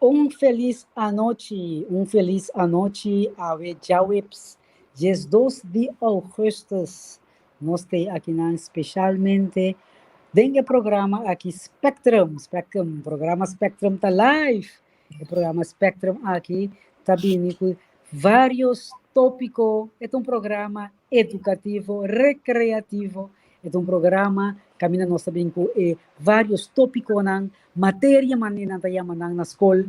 um feliz anoite a Jawebs, dias 2 de agosto. Nós temos aqui especialmente dentro programa aqui Spectrum, programa Spectrum tá live. O programa Spectrum aqui está vindo com vários tópicos. É programa educativo, recreativo. É programa que nós também com vários tópicos na matéria maneira na escola,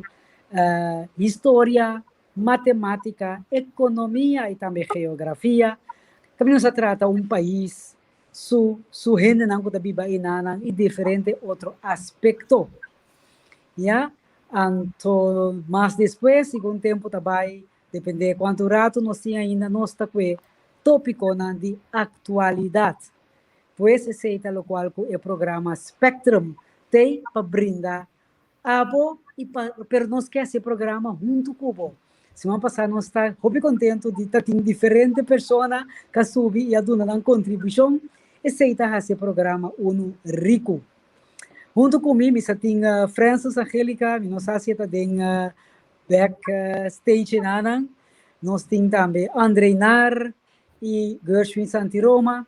história, matemática, economia e também geografia. Que se trata país, su gente não está viva e diferente outro aspecto. Ya, então, mas depois, segundo tempo também, depende de quanto rato nós temos ainda, nós está com tópico de atualidade. Pois esse é o qual o programa Spectrum tem para brindar a bo e para nós que esse programa junto com o semana passada nós está muito contente de estar com diferentes pessoas que subem e dão uma contribuição. Esse é esse programa rico. Junto comigo, eu tenho Francis Angélica, nós temos backstage, nós temos também Andrei Nar e Gershwin Santiroma,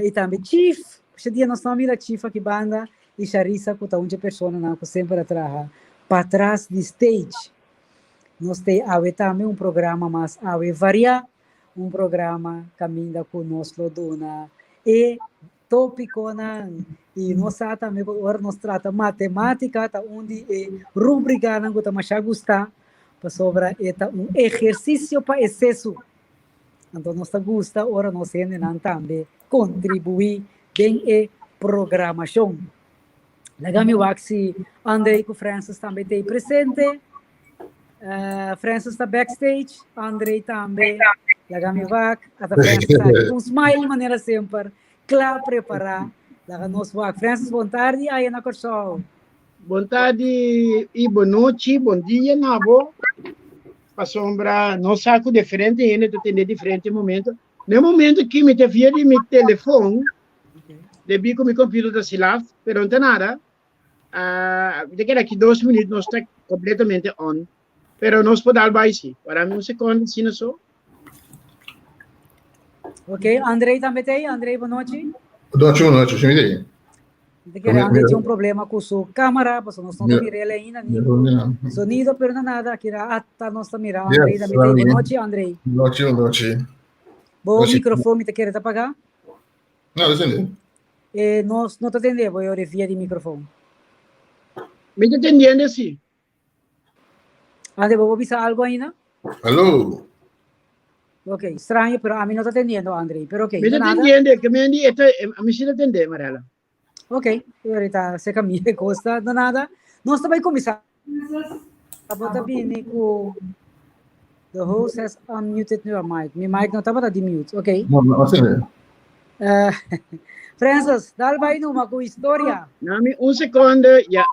e também Chief, esse dia nós temos a Chief aqui banda, e Charissa, que está uma pessoa que sempre trabalha para trás de stage. Nós temos também programa mais variado, programa caminha conosco dona e tópico e nós também agora nós trata matemática tá onde rubrica não que mais gostar para sobre exercício para excesso. Então nós gosta agora nós também contribuir bem programação. Lagami Waxi, Andrei com Francis também tem presente. Francis está backstage, Andrei também. Lagami Wax, até Francis está aqui com smile maneira sempre, claro preparar. Lagamos Wax. Francis, boa tarde, aí na Corsol. Boa tarde e boa noite, bom dia, Nabo. Para sombra, não saco diferente, ainda tem diferente momento. No momento que me teve de meu telefone, debi com meu computador da Silaf, pero não tem nada. De que daqui 2 minutos nós está completamente on. Pero nós podemos dar sim. Para mim, segundo, sim, só. Ok, Andrei também tem. Andrei, boa noite. Boa noite, eu me dei. De que Andrei tinha problema com sua câmera, mas nós não miramos ele ainda. Sonido, pero nada. Aqui está nossa mirada. Andrei também tem. Boa noite, Andrei. Boa noite. Bom microfone, te quer apagar? Não, eu entendi. Nós não te atendemos, eu revia de microfone. Me está entendendo, sim. Andrei, vou avisar algo ainda? Alô? Ok, estranho, pero a mim não está atendendo, Andrei. Pero ok, me está entendendo, que me está atendendo, Marela. Ok, ahorita se caminha de costa, não nada. Nós também começamos. A bota bem com... The host has unmuted your mic. My mic não estava de mute, ok? Não, assim Francis, dá vai numa com história. Dá-me segundo, já.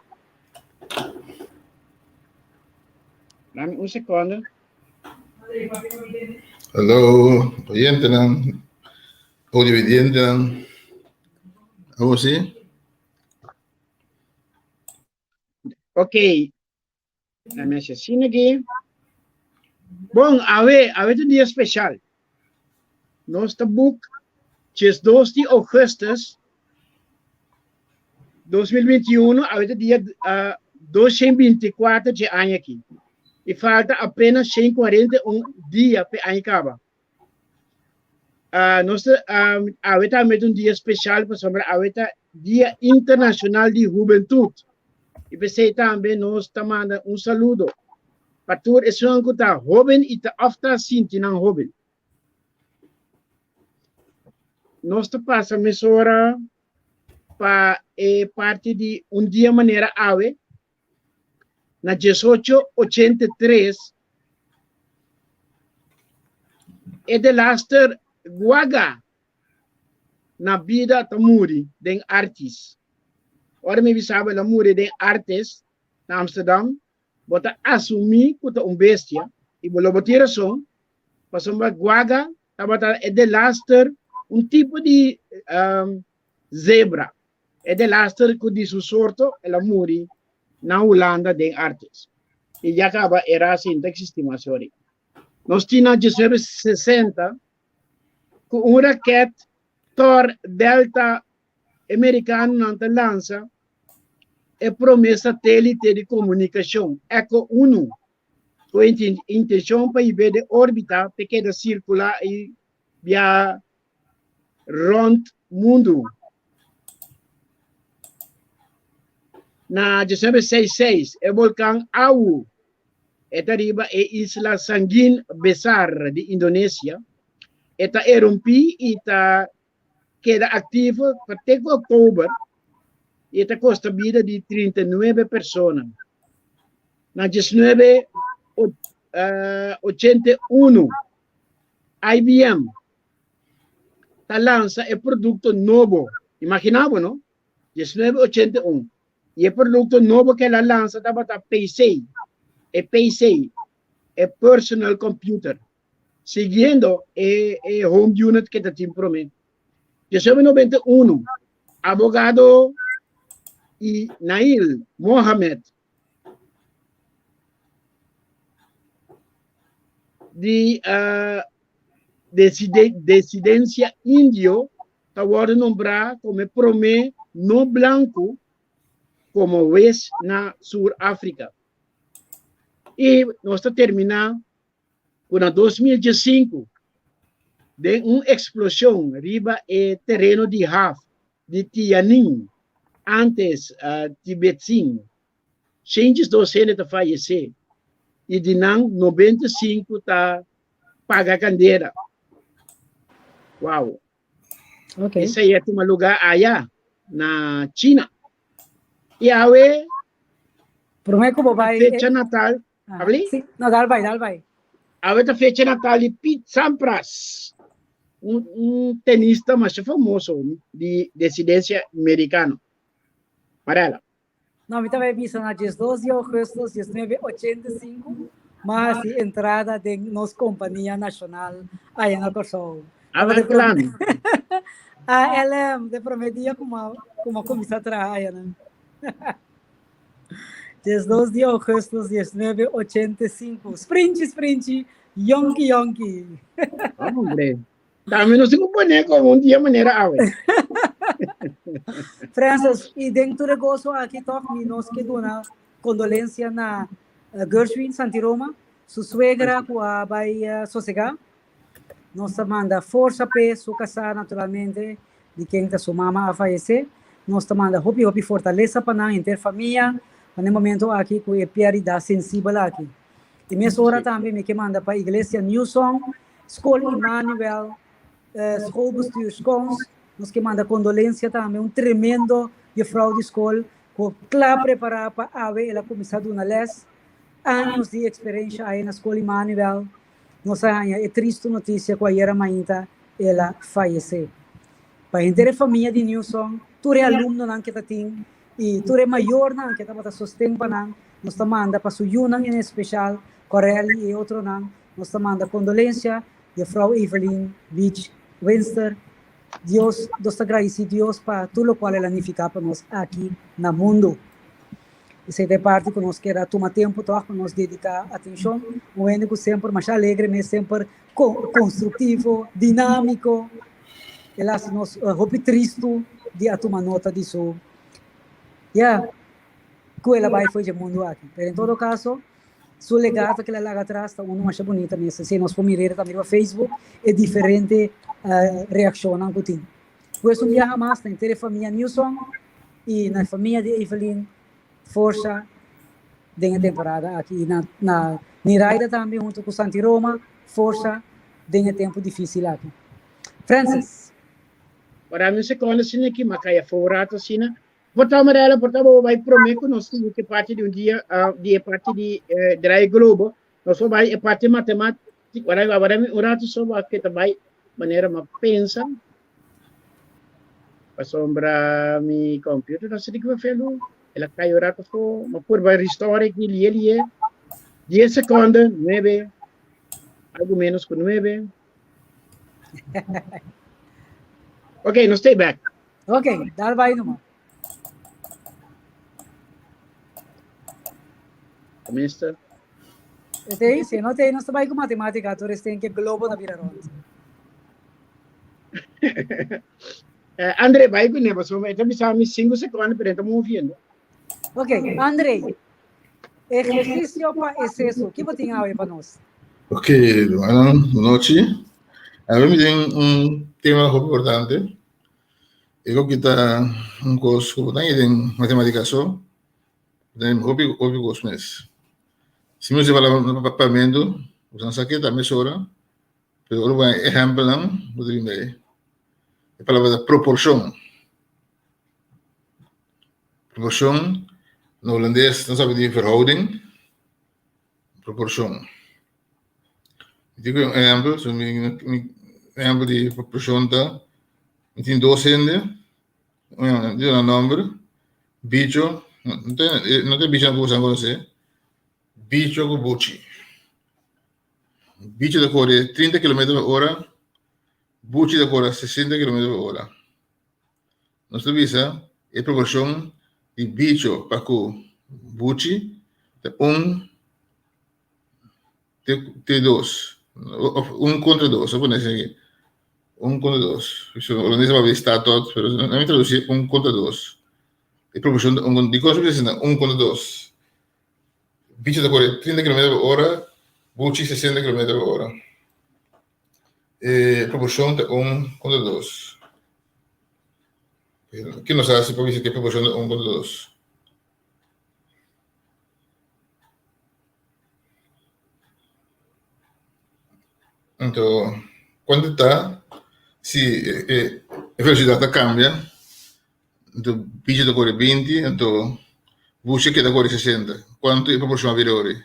Dá-me segundo. Alô, oyente, não? Audiovisiente, não? Algo assim? Ok. Dá-me assim aqui. Bom, a ver um dia especial. Nosso book, dia 2 de agosto de 2021, a ver dia 224 de ano aqui. E falta apenas 141 dias para acabar. Nós também um dia especial para sombra a Dia Internacional de Juventude. E você também nós estamos um saludo para todos os que estão jovens e estão after sinti não jovem. Nós passamos hora para parte de dia maneira ave na 1883 de laster guaga na vida tamuri den artis. Ora me sabe la muri den artes na Amsterdam, bota assumir que bestia e bolo botira som, passamos guaga, tabata de laster tipo de zebra. De laster que diz o sorto e la muri na Holanda de artes. E já acaba era a sintaxe estimação. Nós tínhamos 1960 com um raquete Thor Delta americano na lança e promessa satélite de comunicação Echo 1 com a intenção para ir de órbita pequena circular e via rond mundo. Na 1966 o vulcão Awu eta riba e isla Sangin Besar de Indonésia eta erupsi eta queda ativo até outubro e eta custa vida de 39 pessoas. Na 1981 IBM ta lança o produto novo, imaginava, não? 1981 e o produto novo que ela lança estava PC, é personal computer, seguindo o home unit que está tem prometo. 1991, abogado e Nail Mohamed de decidência índio estava nombrado como promê no branco como West na Suráfrica. E nós terminamos com 2015 de uma explosão riba e terreno de Haf, de Tianjin, antes Tibetzinho. 100 faleceram e de 95 está paga a candeira. Uau! Okay. Esse aí é um lugar allá, na China. E aí, Prometo que vai. fecha Natal, Sim, não, dá vai. a fecha Natal de Pete Sampras, tenista mais famoso de descendência americana. Amarela. Não, eu também vi na 12 de agosto de 1985, mas a entrada de nossa companhia nacional aí na Kosovo. Claro. Ela me prometia como começar a trabalhar, né? 12 de agosto de 1985. Sprint, yonki. Hombre. Também não se compõe como dia maneira a ver. Francis, e dentro do gozo aqui toque nós que dona condolência na Gershwin Santiroma, sua suegra que vai sossegar. Nós manda força para sua casa naturalmente de quem está sua mama a falecer. Nós manda hopi fortaleza para a interfamília. No momento aqui com a prioridade sensível aqui. E nessa hora também me manda para a igreja New Song, Escola Emmanuel, Escola Bestuurskons, nos que manda condolência também, tremendo de fraude de escola, que claro preparar para a ave, ela começar a dar les, anos de experiência aí na Escola Emmanuel, nós é triste notícia que a Yera Mainta, ela faleceu. Para a inteira família de New Song, tu é aluno não que tem, e tu é maior não que está sustento para nós manda para sua Yunan em especial, Corelli e outro não, nós manda condolência de Frau Evelyn Beach Winster. Deus, nós agradecemos Deus para tudo o qual ela significa para nós aqui no mundo. Essa é a parte que nós queremos tomar tempo para nós dedicar atenção. O único sempre mais alegre, mas sempre construtivo, dinâmico. Ela se nos roupa triste de tomar nota disso. Que ela vai fazer o mundo aqui. Mas em todo caso, seu legado que ela larga atrás está muito mais bonita mesmo. Se nós formos mirar também no Facebook, é diferente reação que tem. Pois dia mais na inteira família Nilson e na família de Evelyn, força dentro da temporada aqui na Niraida também junto com Santi Roma, força dentro do tempo difícil aqui. Francis. Para mim se conhece aqui, mas é favorito assim. Portanto, ela vai prometer que nós temos que parte de dia, de parte de Dry Globo, nós vai parte de matemática, agora um rato só vai que também maneira uma pensa, para sombra mi computer, não sei o que vai fazer, ela cai o rato for, uma curva restore aqui, ele é 10 segundos, 9, algo menos que 9. Ok, não stay back. Ok, dá vai numa. Mister. Tem, se não tem, nós trabalhamos com matemática, todos têm que globo na vira ronda. André, vai com ele, você vai ter 5 segundos para estar ouvindo. Ok, Andrei, exercício para excesso, o que você tem aí para nós? Ok, boa noite. Agora me tem tema muito importante. Eu que está curso que tem matemática só, tem hobby curso mesmo. Se você fala no papamento, você sabe também mesura, pero eu vou exemplo não, vou dizer a palavra proporção. Proporção, no holandês, não sabe de verhouding, proporção. Eu digo exemplo, so exemplo de proporção da, tem 2 ende, diz um número, bicho, não tem bicho na coisa agora você, bicho com buchi. Bicho da cor 30 km/h, buchi da cor 60 km/h. Nós temos a proporção de bicho para o buchi de 2. 1 contra 2, vou dizer aqui. 1 contra 2. Isso não vai ver está todo, mas não me traduzir 1 contra 2. A proporção de coisa que diz 1 contra 2. Bicho da cor 30 km/h, buchi 60 km/h. A proporção de 1 contra 2. Quem não sabe se pode dizer que a proporção de 1 contra 2. Então, quando está, se a velocidade cambia, então, bicho da cor 20, então, buchi que da cor 60. Quanto é a proporção a virare?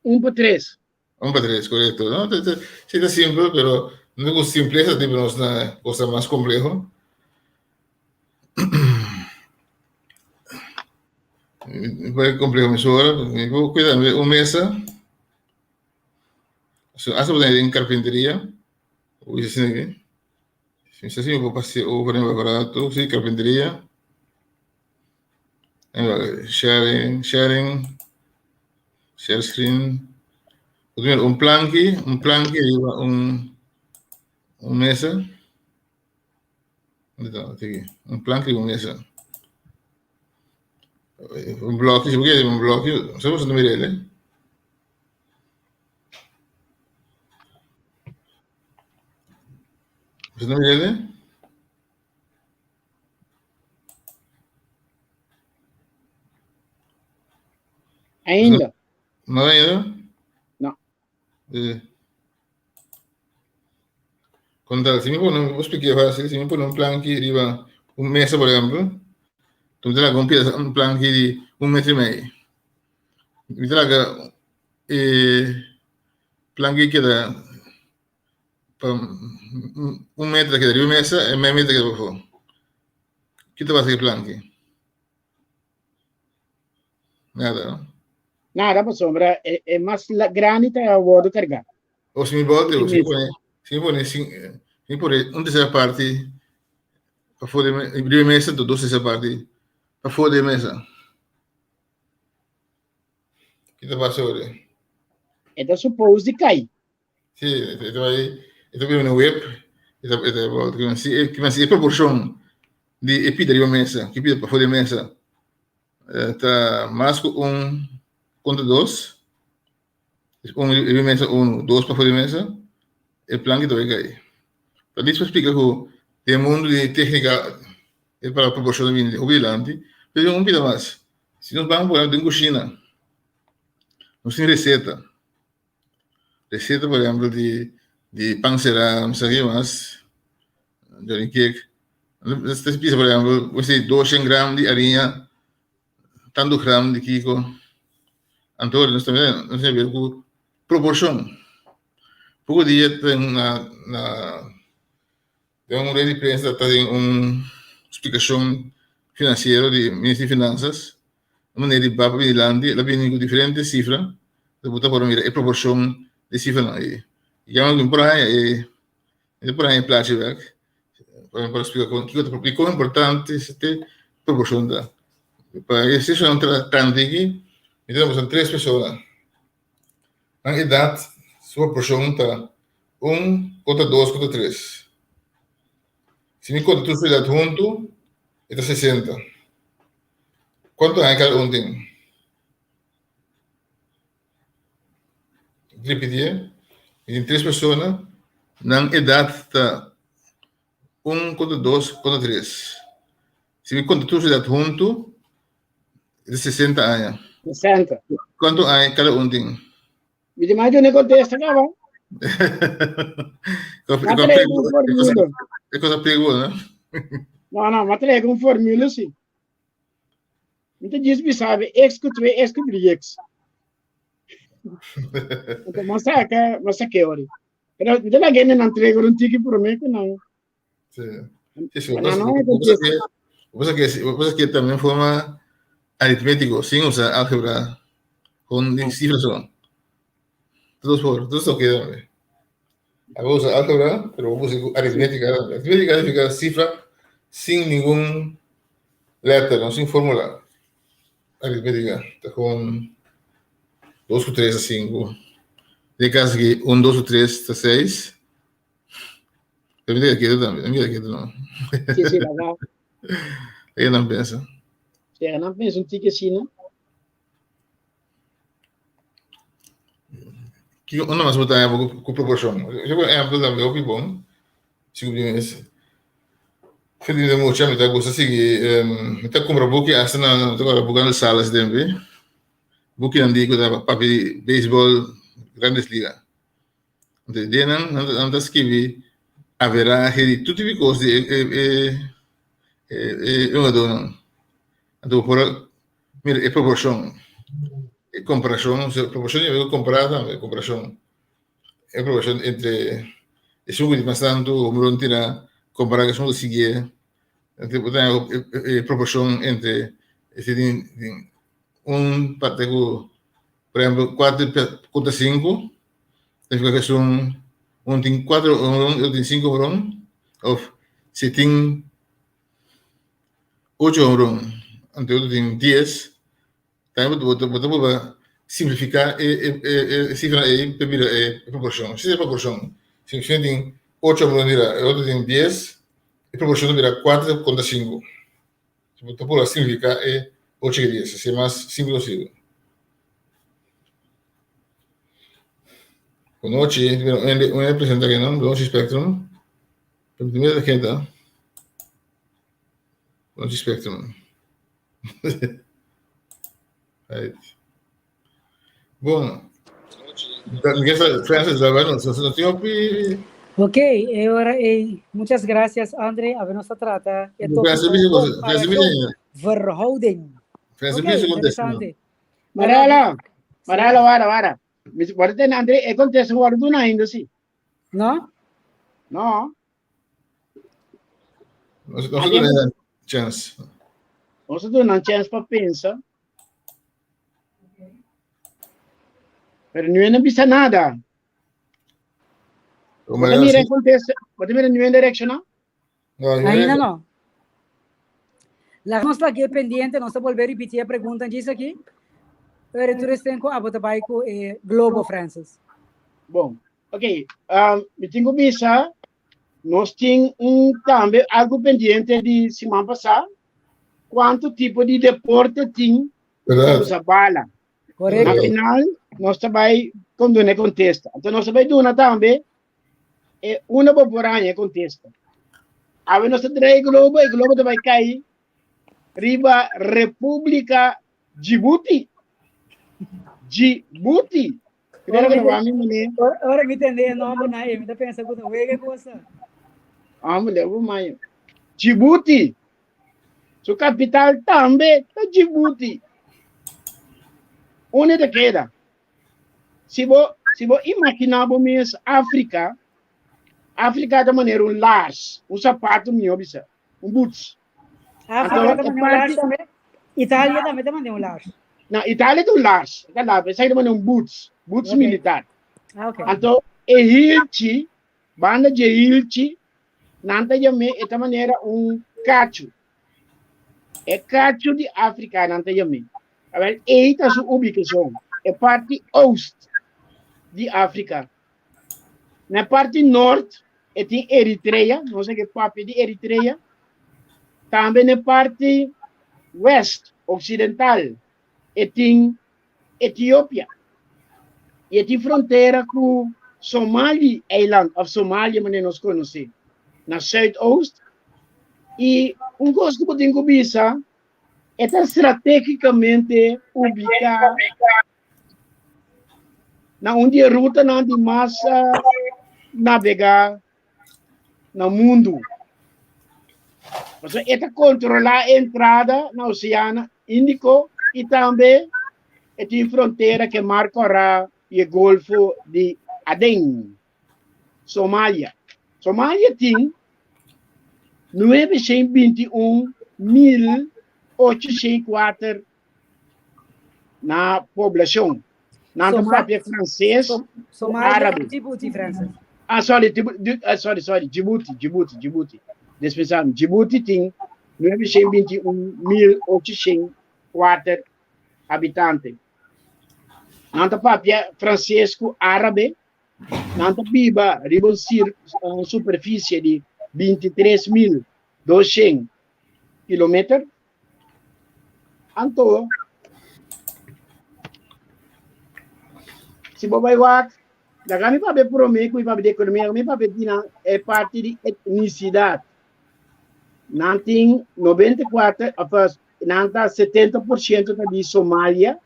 1/3. 1/3, correto. No, sí, está simple, pero no es simpleza, tipo, no es una cosa más compleja. Muy complejo mesura. Cuidado, una mesa. Hace poder en carpintería. Uy, sí, sí, sí, puedo pasar o por ejemplo barato, sí, carpintería. Share screen. Un planqui, lleva un mesa. ¿Dónde está? Aquí. Un planqui y una mesa. Un bloque, si vuoi un bloque, se posso vedere? Posso vedere? Ainda? Não ainda? Não. Quando se mi pone, vou explicar fácil, se mi pone un plan que arriva un mese, por ejemplo, tu mi traga un plan que di 1,5 metri. Mi traga plan che queda 1 metro che arriva un mese e meio metro che dopo. Che te passa che plan che? Nada, no? Nada, pues sombra, es más grande que a bordo cargar. O se mi volte, o se mi pone un terza parte para fora de primeira mesa, do 2 terceira parte para fora de mesa. Que te passa agora? Então, supôs de cair. Sim, então vai no web, que vai ser a proporção de epida de uma mesa, que epida para fora de mesa, está mais que 1 contra 2, 1 de mesa 1, 2 para fora de mesa, é o plano que vai cair. Para isso explica que o mundo de técnica é para a proporção de mobilante, mas um pouco mais. Se nós vamos por exemplo em cozinha, nós temos receita, por exemplo, de pancerá, não sei o que mais, de cake. Você precisa, por exemplo, você 200 gramas de farinha, tanto gramas de kiko. Então, nós temos com proporção. Pouco dia tem uma rede de prensa, tem uma explicação financeira de Ministério de Finanças, uma maneira de papo de lande, ela vem com diferentes cifras, você pode por mirar a proporção de cifras aí. E é por aí é plástico, para explicar como é importante esta proporção da. Para esse é um tratante aqui, então são 3 pessoas. A idade, sua proporção está 1 contra 2 contra 3. Se me conta tudo idade junto, está 60. Quanto é cada um tem? Repetir. Tem 3 pessoas, na idade está 1 contra 2 contra 3. Se me conta tudo idade junto, é 60 anos. 60. Quanto é cada um tem? Me demais de contesta, cabrão. É coisa perigosa, né? Não, mas é com fórmula, sim. Então, diz que sabe, escutei, X. Então, mostra que hora. Pero, de la gente não entrega um ticket por mim, não. Sim. Você que também forma aritmético, sem usar álgebra, com cifras só. Todos só quedam. Agora usa álgebra, pero usa aritmética. Aritmética significa cifra sem nenhum letra, sem fórmula. Aritmética, está com 2 com 3 a 5. De caso que 1, 2 ou 3 está 6. Mira aqui também, mira aqui não. Sim, legal. Eu não penso. Sim, não penso um ticket assim, não? Que uma mais botar com proporção. Eu também o bom. Sigo bem esse. Feliz de muito, me tá gosta seguir. Me tá comprar book hasta na agora bugando salas também. Book não digo da papel beisebol grandes ligas. Entendeu? Não escrevi haverá tudo tipo de coisa jogador não. Então por mira é proporção. É comparação, proporção é comprar também, comparação. É proporção entre esse jogo de bastante o Bruno tira comparar com o seguinte. Tem proporção entre esse parte por exemplo 4 contra 5 significa que são tem 4 ou tem 5 euros ou se tem 8 euros ante outro tem 10 também vou simplificar a cifra é proporção se é proporção se tem 8 euros outro tem 10 a proporção virá 4 contra 5 se você pode simplificar é 8 e 10 se é mais simples possível. Conosci, un presenta che non conosci Spectrum? Per prima da che da? Conosci Spectrum? Right. Bom, questa Francis Davano, sono tempi. Ok, ahora, muchas gracias, André. A ver, nos trata. Verhouding. Francis, Ok, interessante. Marala, vara. Guarda, André, é contexto guardo ainda, sim. Não? Não. Não se dá chance. Não se dá uma chance para pensar. Mas não precisa nada. Você mira em contexto, você mira em direction, Ainda não. La nossa aqui é pendiente, não se volver a repetir a pergunta disso aqui. Pero tú eres tengo a botar baiko Globo, Francis. Bom, ok. Me tenho visa, nós temos também algo pendente de semana passada. Quanto tipo de deporte tem usa bala? Correto. Afinal, nós também quando não contesta. Então nós também dona também é uma poporanha contesta. A nós traz Globo e Globo vai cair riba República Djibouti. Ora me entender nome na me tá pensando com o que coisa. Mulher, vou mais. Djibouti. Sua capital também é Djibouti. Onde queda? Se vou imaginar mesmo África da maneira laço, sapato meu, boots. África também laço também. Itália também tem laço. Na Itália tem laço, sai de maneira boots okay. Militar. Okay. Então, Hilti, banda de Hilti, nanta de me, de maneira cacho. É cacho de África, não tem também. Eita a sua ubicação. É parte oeste de África. Na parte norte, tem Eritreia, não sei que papo de Eritreia. Também na parte oeste, ocidental, tem Etiópia. E tem fronteira com Somali Island, of Somália, mas nós conhecemos. Na sudoeste. E gosto que eu tenho é estrategicamente ubicado na onde a ruta não de massa navegar no mundo. Você é controlar a entrada no Oceano Índico e também tem fronteira que marcará o Golfo de Aden, Somália. Somália tem 921.804 na população. Não é francês, árabe. Djibouti, francês. Sorry, Djibouti. Dispensando, Djibouti tem 921.804 habitantes. Não é francês, árabe. Não é riba superfície de 23.200 quilômetros. Então, se você vai lá, kami pa be prometo e pa be economia, kami pa be dina é parte de etnicidade. Nanting 94, nanta 70% de Somália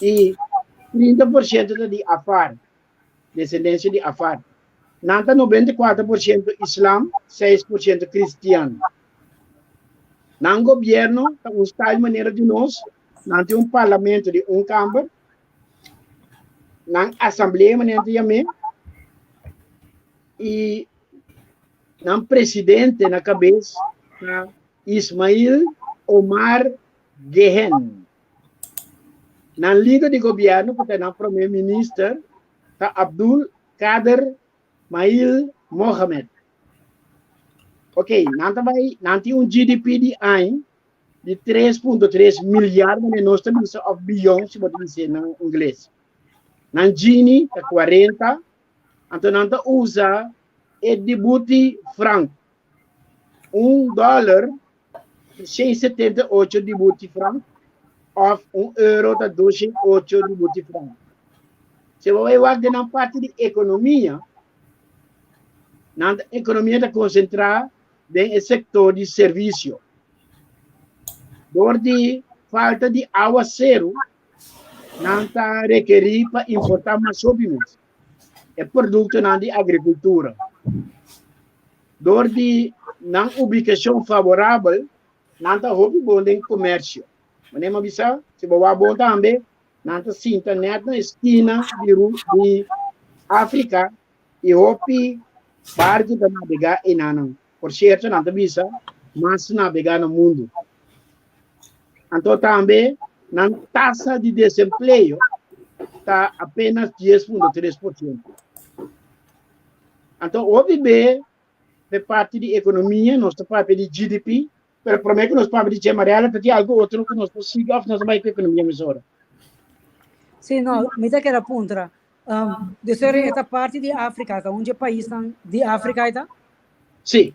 e 30% de Afar, descendência de Afar. Nanta 94% Islam, 6% cristiano. Nang governo, um style maneira de nós, nante um parlamento de câmara, na assembleia maneira de também, e na presidente na cabeça, na Ismail Omar Gehen. Na líder de governo, que na primeiro-ministro, tá Abdul Kader Mail Mohamed. Ok, nanti um GDP de ano de 3,3 milhões de nós temos of bilhões, se pode dizer em inglês. Na Gini, tá 40, então nanta usa e debuti franco. $1, 6,78 debuti franco, of €1, tá 2,8 debuti franco. Se você vai ver na parte de economia, na economia está concentrada no setor de serviço. Por de falta de água zero, não está requerido para importar mais suprimentos. É produto de agricultura. Por de não ubicação favorável, não está bom em comércio. Mas não bisa, se você bom também, não está sinta net na esquina de África e hopi parte da navegar em Nanang. Por certo, não está bisa, mas navegar no mundo. Então também, na taxa de desemprego está apenas 10,3%. Então, OBB, de parte de economia, nós estamos parte de GDP, mas para mim que nós estamos de amarela, tem algo outro que nós conseguimos, nós vamos para a economia mesora. Sim, não, me dá que era puntra. De ser esta parte de África, onde é país de África está? Sim,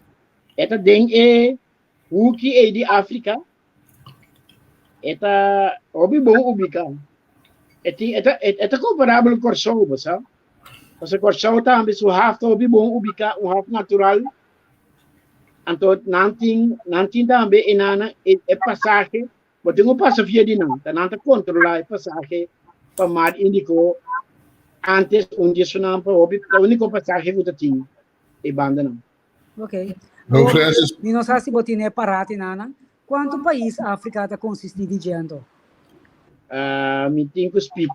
esta é o que é de África. Eta obi bom ubicado. Eta comparável com Kosovo, sabe? Porque Kosovo também sua hafta obi bom ubicado, hafta natural. Então nanti também enana é passagem, mas tem passagem de não, tá nanta controlar passagem para mar Índico antes onde isso não para obi, a única passagem que tinha e banda não. Ok. Não, Francis. E nós assim botine parati nana. Quanto país a África está consistindo de gente? Me tenho que speak.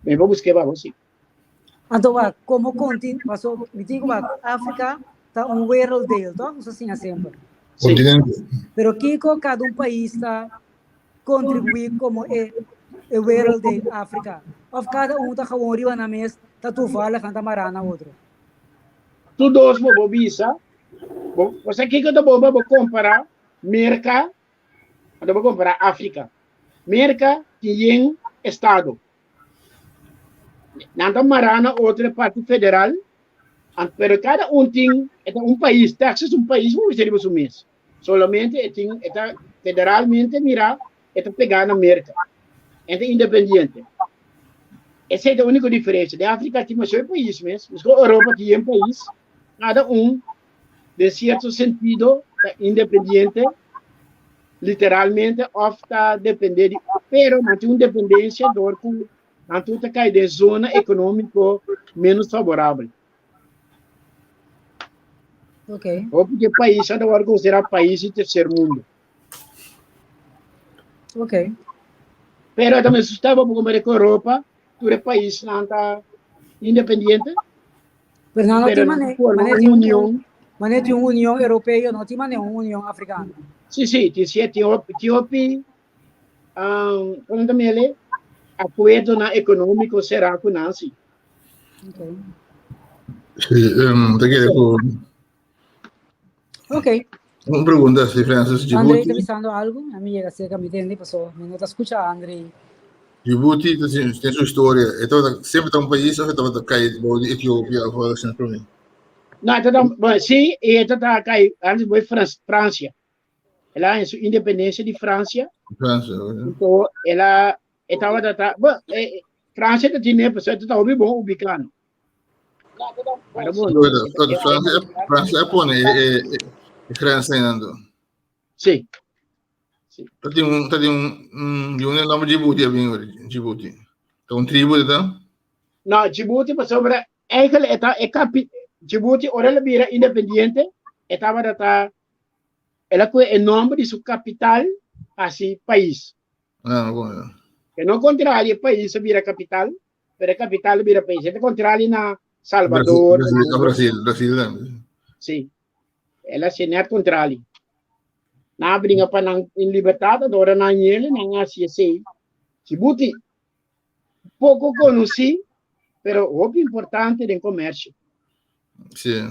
Me vou buscar para você. Então, como continente, me digo que África está world deal, tá? Isso assim é sempre. Continente. Pero Kiko, cada país está contribuindo como é world deal África. Of cada está com riba na mesa, está tu fala, canta marana outro. Tudo os vou bisa. Você que eu vou comparar Merca Quando vou comprar África, América tem estado. Nada marana outra parte federal, pero cada tem um país, Texas país, vamos dizer isso mesmo. Solamente tem federalmente mira, pegar na América. É independente. Essa é a única diferença. Da África tem mais país mesmo. A Europa tem um país, cada de certo sentido, independente, literalmente, opta depender de, pero não tem dependência do que não tudo cai de zona econômica menos favorável. Ok. Ou porque país agora considerado país de terceiro mundo. Ok. Pero também estava com a Europa, todo país não está independente, Pero não pero tem não maneira forma uma união. de uma União Europeia, não tem maneira uma União Africana. Sim, tem Etiópia, quando também ele acordo na econômico será com Nancy. Ok. Sí, te quiero Ok. una pregunta, sí, Francis. Andrei Djibouti, está pensando algo, a mim chega cerca, me entende, pessoal, me não está escutando, Andrei. Djibouti tem sua história. Então, sempre está um país, ou está caído, igual de Etiópia, ou assim, para mim. Não, então, sim, e então tá aí, antes foi França. Ela é sua independência de França, França, então ela estava bom, França tinha pessoas que estavam bom ubicado. Para bom. França é pone, é França ainda. Sim. Tem de um nome de Djibouti, Djibouti. Então, tribo, então? Não, Djibouti, sobre Djibouti, ora ela vira independente, estava ela com o nome de sua capital, assim, país. Não, bom. Que não contrário, país vira capital, mas a capital vira país. É contrário na Salvador. Brasil. Sim. Ela se não é contrário. Na brinca para em liberdade, agora na ele, não é assim. Djibouti, pouco conheci, mas muito importante no comércio. Sim.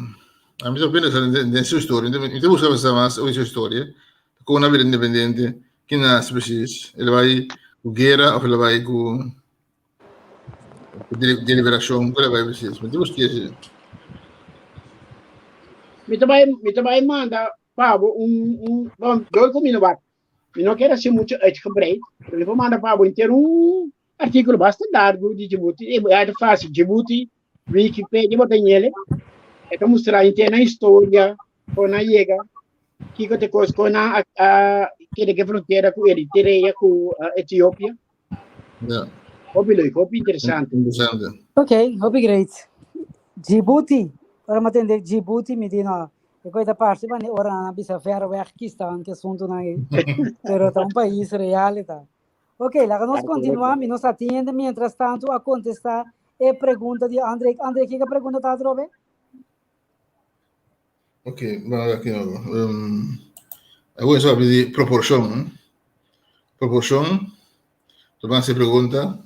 A mim só pensa nessa sua história. Então, buscava saber mais sobre sua história. Com uma vida independente, que nasce, precisa. Ele vai com guerra, ou ele vai com deliberação, qual vai precisar. Mas temos que ser. Me também manda, Pablo, dois comigo, eu não quero ser muito excabrei, eu vou mandar para inteiro artigo bastante largo de Djibouti, é fácil, Djibouti, Wikipedia, bota ele, é mostrar inteira a história, quando chega, que tem coisa, quando que fronteira com Eritreia, com Etiópia. Hobby interessante. Ok, hobby great. Djibouti, para me atender Djibouti, me diz, não, eu coisa parte, mas ora na bisa ferro é Pakistan, que assunto não é, pero tá país real, tá. Ok, lá nós continuamos, nós atendemos, mientras tanto, a contestar a pergunta de André. André, que pergunta está a trocar? Ok, vamos aqui. Agora só pedir proporção. Proporção, tu vas a pergunta,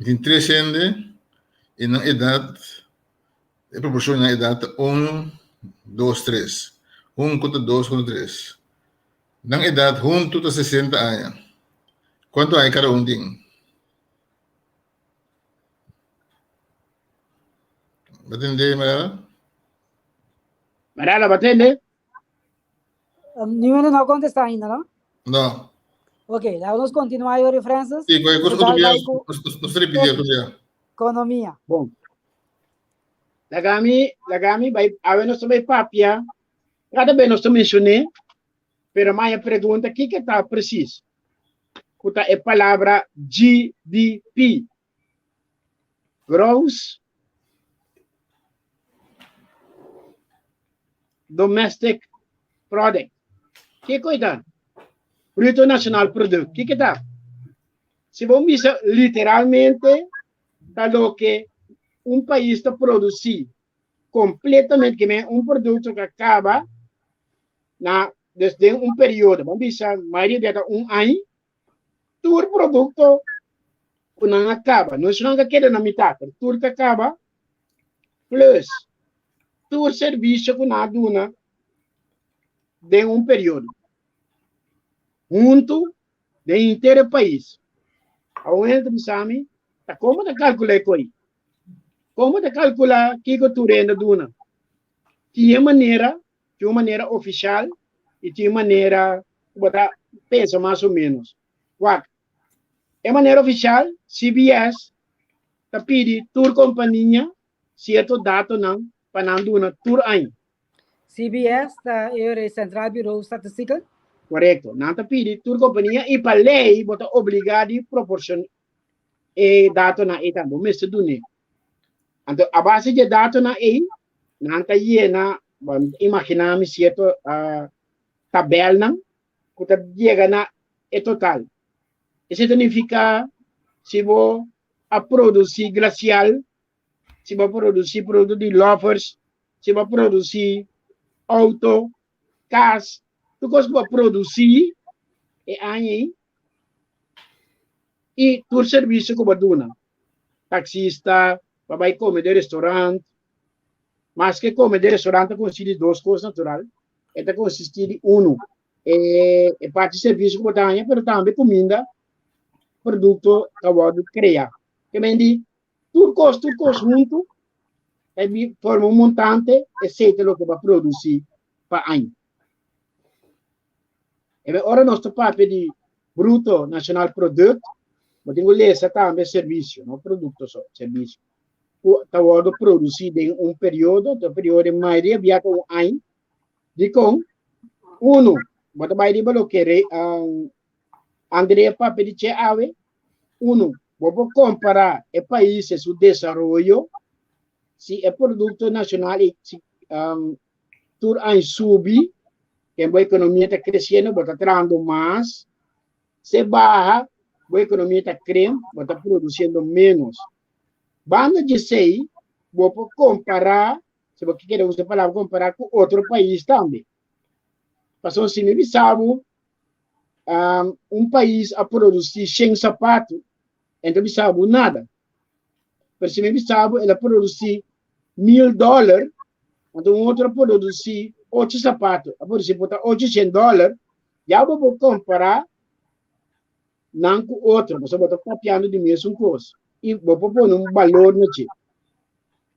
tem 3 gente e na idade, a proporção na idade 1, 2, 3. 1 contra 2 contra 3. Na idade, junto a 60 anos. Quanto aí cada tem? Vai entender, Mariana? Mariana, vai entender? Ninguém não contesta ainda, não? Não. Ok, lá nós continuamos as referências. Sim, qualquer coisa que nós repetir. Economia. Bom. Lagami, vai, a nós também papia. Cada vez nós mencionei, pero mais a pergunta, o que está preciso? Kuta é a palavra GDP. Gross Domestic Product. Que coisa? Bruto Nacional Produto. Que tá? Se vamos literalmente, tá o que país está produzindo completamente, que é produto que acaba desde período, vamos dizer, maioria de ano, todo produto não acaba. Não é que queda na metade, tudo que acaba, plus todo serviço que não duna de período. junto do inteiro país. Aonde sabe, tá como de calcular coi? Como de calcular que tu renda duna? Tinha maneira oficial e tinha maneira botar peso mais ou menos. Quatro. É maneira oficial, CBS tá pedi tur companhia certo dado não para não duna tur aí. CBS, da Central Bureau Statistical. Correto. Não tá pedi tur companhia e para lei bota obrigado a proporcionar e dado na eta bom mesmo dune. Então a base de dado na e não tá na imaginamos certo tabela não que tá chega na é total. Isso significa se vou a produzir glacial, se vou produzir produto de loafers, se vou produzir auto, cas, tudo que vou produzir é aí e todo serviço que vou dar. Taxista, vai comer de restaurante, mas que comer de restaurante consiste de duas coisas natural. Esta consiste de é parte de serviço que vou dar, mas também comida, produto que vou criar. Que vende tudo junto, é forma um montante, etc. o que vai produzir para ano. E ora nosso papel de bruto nacional produto, mas tem que ler também serviço, não produto só, serviço. Está produzido em período, o período de maioria via com ano, de com mas vai de valor que André papel de ave, vou comparar o país e o desenvolvimento, se é produto nacional e se tur ano subir, que a economia está crescendo, está trazendo mais, se barra, a economia está crescendo, está produzindo menos. Banda de sei, vou comparar, se você quer usar a palavra comparar com outro país também. Passou assim, me sabe, país a produzir 100 sapatos, então me sabe nada. Mas se me sabe, ela produzir $1.000, então outro produzir 8 sapatos, a produzir $800, já vou comparar não com outro, você vai estar copiando de mesmo coisa. E vou pôr um valor no tipo.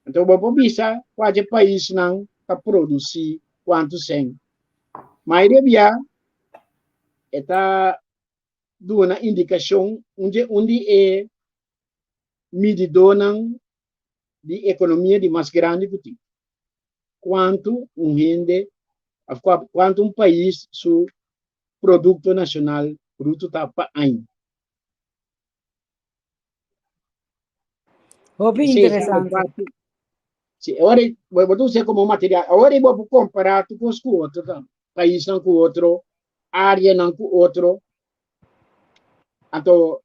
Então, vou pensar qual é o país não está produzir quanto sem. Mas devia está dando uma indicação onde é medidor de economia de mais grande que tem. Quanto quanto país seu produto nacional bruto está para ano. Hobby interessante. Agora, vou usar como material. Agora, eu vou comparar com os outros. Tá? País não com outro, área não com outro. Então,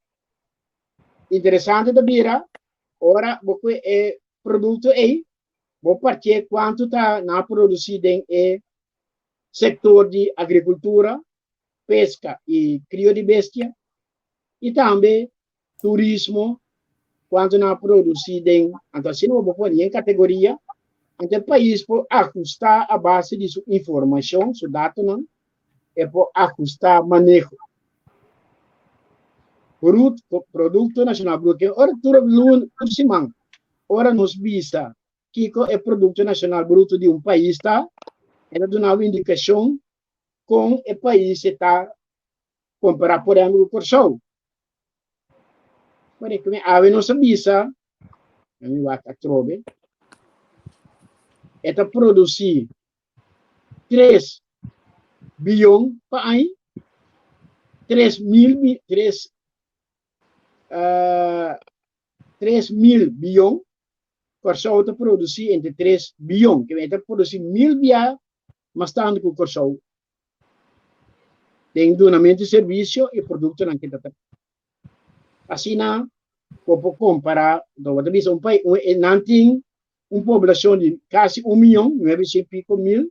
interessante da vira. Agora, vou produto aí. Vou partir quanto está na produzido em setor de agricultura, pesca e crio de bestia. E também turismo, quanto na produzido em. Então, assim, eu vou pôr em categoria. Então, o país pode ajustar a base de sua informação, seu dado, não? E pode ajustar manejo. Produto nacional bruto. Ora, tudo por cima. Ora, nos visa que é produto nacional bruto de país, tá? Ela dá uma indicação com o país está comparado, por exemplo, com o Corção. Mas a nossa visa, a minha vaca trove, é produzir 3 bilhões para aí, 3 mil bilhões, Corção está produzir entre 3 bilhões, que vai produzir 1.000 bilhões, mas tanto que o Corção tem donamento de serviço e produto na que está. Assim, vou comparar, então, país, não tem uma população de quase 1 milhão, 900 e pico mil,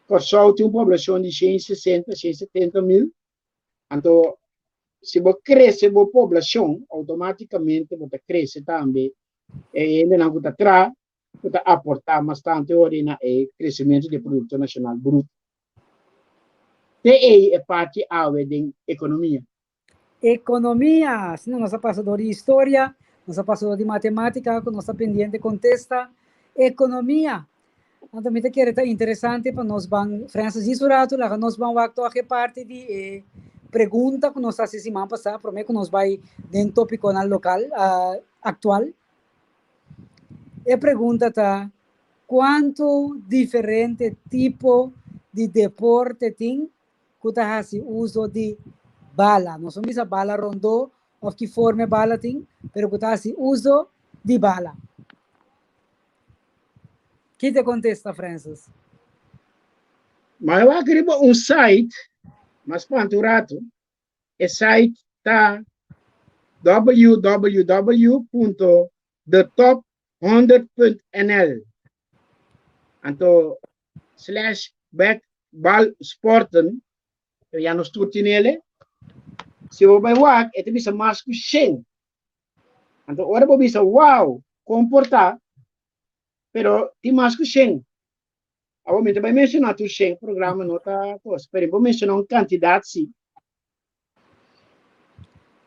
Corção tem uma população de 160, 170 mil. Então, se você cresce a população, automaticamente você cresce também. E ainda não está atrás, você aportar bastante no crescimento do produto nacional bruto. TE é parte ave de economia. Economia, se não nossa passador de história, nossa passador de matemática, com nossa pendiente contesta, economia. Então, também que é interessante para nós, Francis e Surato, lá nós vamos a parte de pergunta que nós fazemos semana passada, prometo que nós vai dentro do tópico local, atual. E a pergunta está, quanto diferente tipo de deporte tem que está fazendo uso de bala? Nós somos a bala rondô, ou que forma bala tem, pero que está fazendo uso de bala. Que te contesta, Francis? Mas eu acredito site, mas quanto rato, o site está www.thetop100.nl. Então, /backballsporten, eu já não estou nele. Se eu vai lá, é bisa mais que 100. Então, ora eu bisa, wow, comportar, pero tem mais que 100. Agora, eu vou mencionar tu 100 programa, não está coisa. Pero eu vou mencionar uma quantidade, sim.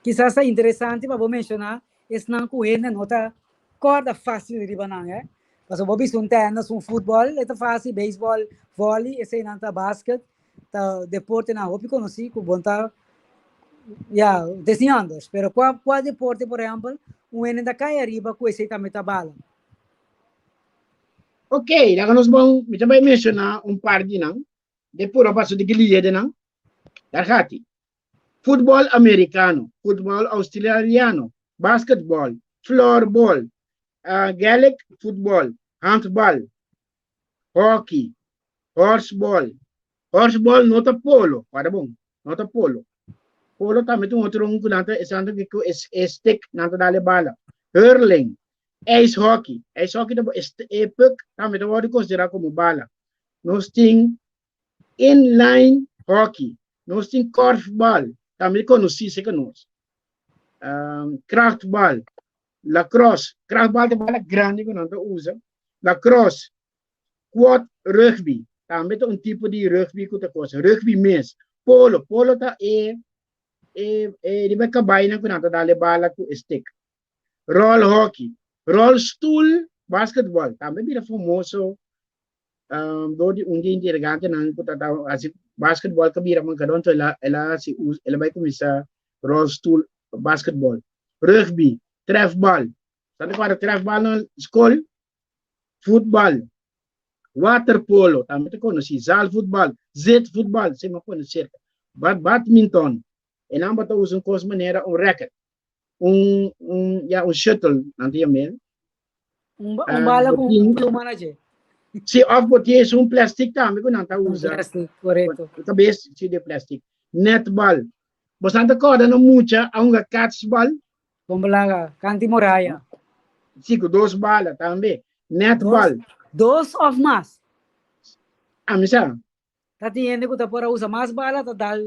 Quizás é interessante, mas vou mencionar, esse não correndo, não está corda fácil de ribanar, né? Mas eu vou ver um tênis, um futebol, é fácil, beisebol, vôlei, esse não está basquete, tá deporte na roupa, conheci, com bom tá, já, desenhando. Pero qual deporte, por exemplo, ainda cai arriba, com esse também tá bala. Ok, agora nós vamos mencionar um par de não. Depois eu passo de guilherme de não. Darhati. Futebol americano, futebol australiano, basquetebol, floorball, Gaelic football, handball, hockey, horseball. Horseball nota polo, para bom, nota polo. Polo também tem outro que é stick, nanta dale bala. Hurling, ice hockey é puck, também pode considerar como bala. Nós tem inline hockey, nós tem korfball, também conhecido que nós. Kraftball, lacrosse, kraftball é bala grande que nós usa. Lacrosse, quad rugby, também é tipo de rugby que coisa. Rugby mesmo. Polo tá di ba kabay na kunata dale bala ku stick. Roll hockey, roll stool, basketball. Também bira famoso do di undi interrogante na kutata asi basketball ka bira man kadon to ela vai começar roll stool basketball. Rugby, trefball. Sabe qual é trefball na escola? Football. Waterpolo, também te conheci. Zal football, zet football, se me conhecer. Badminton. En dan wat usa coisa maneira racket, shuttle, nanti ya men. Bala com pluma na je. Se of botie é plastic também que não tá usa. Plastic, correto. Cabeça de plastic. Netball. Bastante corda no mucha, catchball. Como lá, canti moraya. Cinco, 2 balas também. Netball. Dos of mais. Misa. Tá tendo que tá por usa mais bala, tá dal.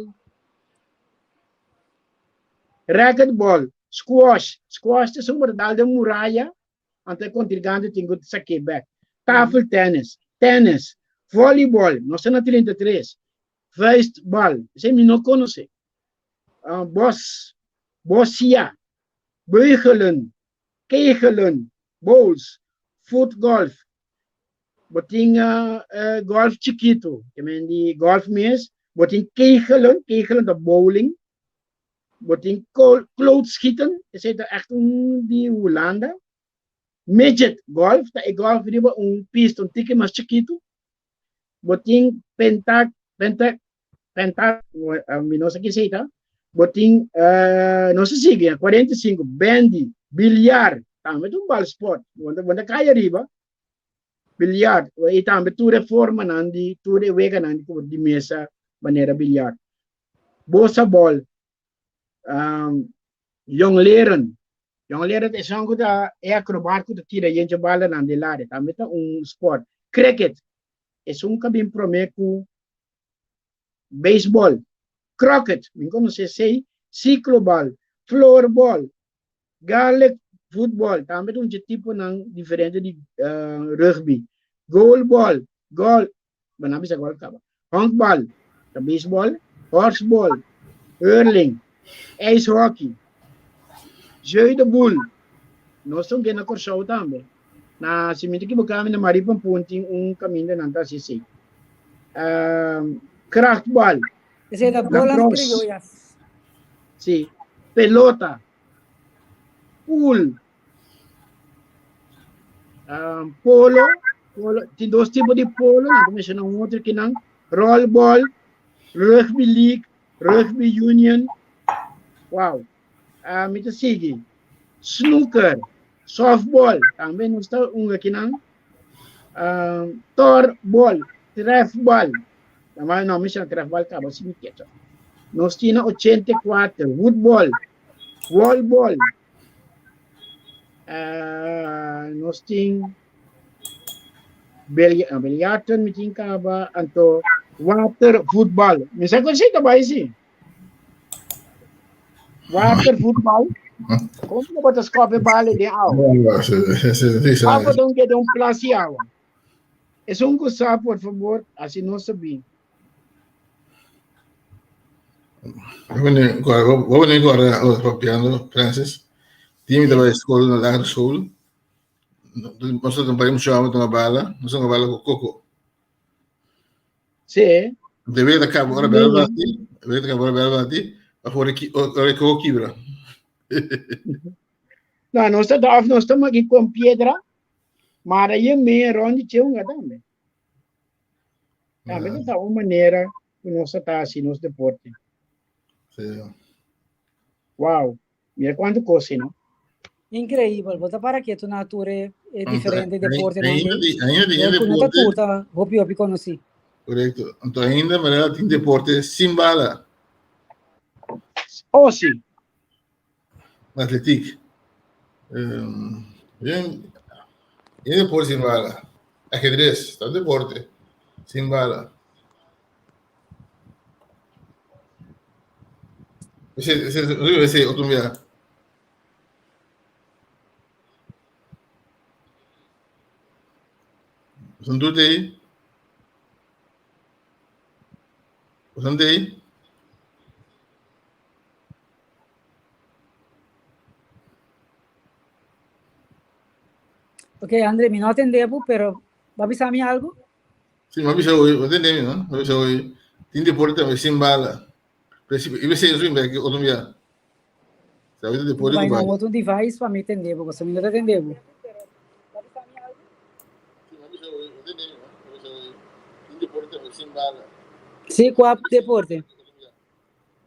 Racquetball, squash é uma modalidade de muralha, até contribuinte tem que sair back. Tafel tennis, voleibol, nós estamos na 33, baseball, você me não conhece. Bossia, beugelen, kegelen, bowls, footgolf, botin golf chiquito, que men die golf mesmo, botin kegelen de bowling. Botin klootschieten, is het echt die Hollanda. Midget golf, dat golf riba pista, tique mais chiquito. Botin pentak, não sei o que se tá. Botin, não se sigue, 45, bandy, bilhar, também bal sport, quando cai arriba, bilhar, e também tudo forma nandi, tudo vega nandi de mesa, maneira bilhar. Bossa ball, jongleren is een goede acrobaat que tira gente bala na delare também tá sport. Cricket is cabin promeco. Baseball, croquet, não sei, cicloball, floorball, Gaelic football, também tipo diferente de rugby. Goalball, handball, baseball, horseball, hurling, ice hockey, jeu de boule. Nós estamos na Corsau também. Na cimento que bocamos na Maripam Ponte, caminho não está assim. Craftball, Esa es la bolas lacrosse, criollas. sim, pelota, pool, polo, tem dois tipos de polo, não mencionar outro que não, rollball, rugby league, rugby union, wow. Me sigue, snooker, softball, também não está aqui não, torball, trefball, mas não menciona trefball, acaba assim que nós tínhamos 84, woodball, wallball, nós tínhamos bilhatan, me tinha acaba, anto water football. Me sa conceito ba isi? Water football. Como que botas cope bale de água? Água não quer um place água. É só coisa, por favor, assim não sabia. Wanneer ik hoor piano, Francis, die met bij school, naar lagere school, was dat een paar jaar met een bala, was een bala com coco. Sim. Deve da cabo ora bela bati, deve da cabo ora bela bati, a fora que ora que o quebra. Não, nós estamos aqui com pedra, mas aí meio onde tinha um também. Também está uma maneira que nós está assim nos deportes. Sim. Uau, mira quanto coisa, não? Increíble, bota para que tu nature é diferente deporte não ainda é? deporte. Não tá curta, hopi conheci. Correto. Então ainda maneira tem deporte sem bala. Oh, sim. Atletic. Bien, deporte sem bala. Ajedrez, está deporte sem bala. Ese otro día. Son tú de ahí. Son de ahí. Ok, André, me no atendemos, pero ¿va a avisarme algo? Sí, me avisa hoy, atendeme, ¿no? Me avisa hoy. Tiene deporte también sin bala. Y ves eso que otro día. ¿Sabes deporte Vai com na bala? outro device para me atender, porque você me atendemos. Sì, qua deporte.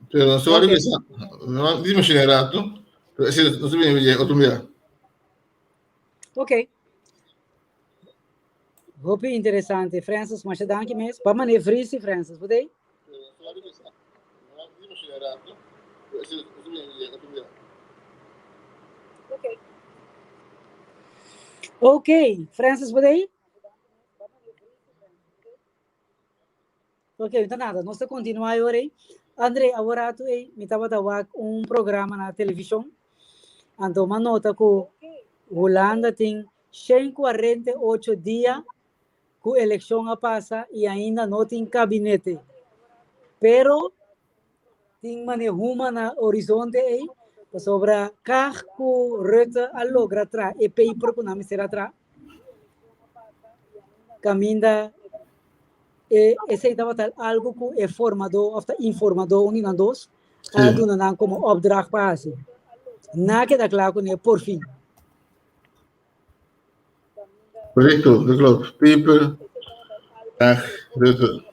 Pero non so che sa, non dimmi generato, se non si viene a vedere otro día. Ok. Hopi interessante, Francis, mas dank mes. Pa mane vrisi, Francis, podei? Ok, Francis, podei? Ok, então nada, nós continuamos agora. André, agora tu me estava dando programa na televisão. Então, uma nota que Holanda tem 148 dias que a eleição a passa e ainda não tem gabinete. Pero tem uma na horizonte aí, sobre cargo Rutte a logra atrás, e paper que não será atrás. Caminda esse estava algo que é formador, of informador, um dos, doen como opdracht passen. Na que da claro que por fim. Correcto, dat klopt. Paper, Rutte.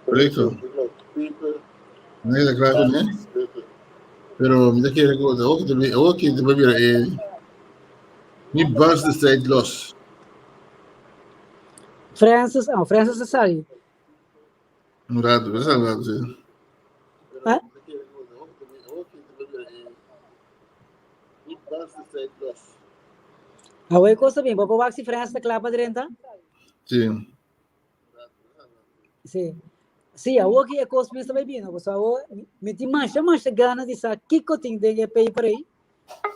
Correcto. Nee, dat klaar né? Pero me quiere ook que te vai vir niet bas de strijd los. Francis sai. Murado, você sabe, sim. Ah? Away ko sabihin, babawag si Francis na klapa din ta? Sim. Sim. Sim, awo que é cosme sa bebino, so awo meti mancha gana de sa kiko ting de paper aí.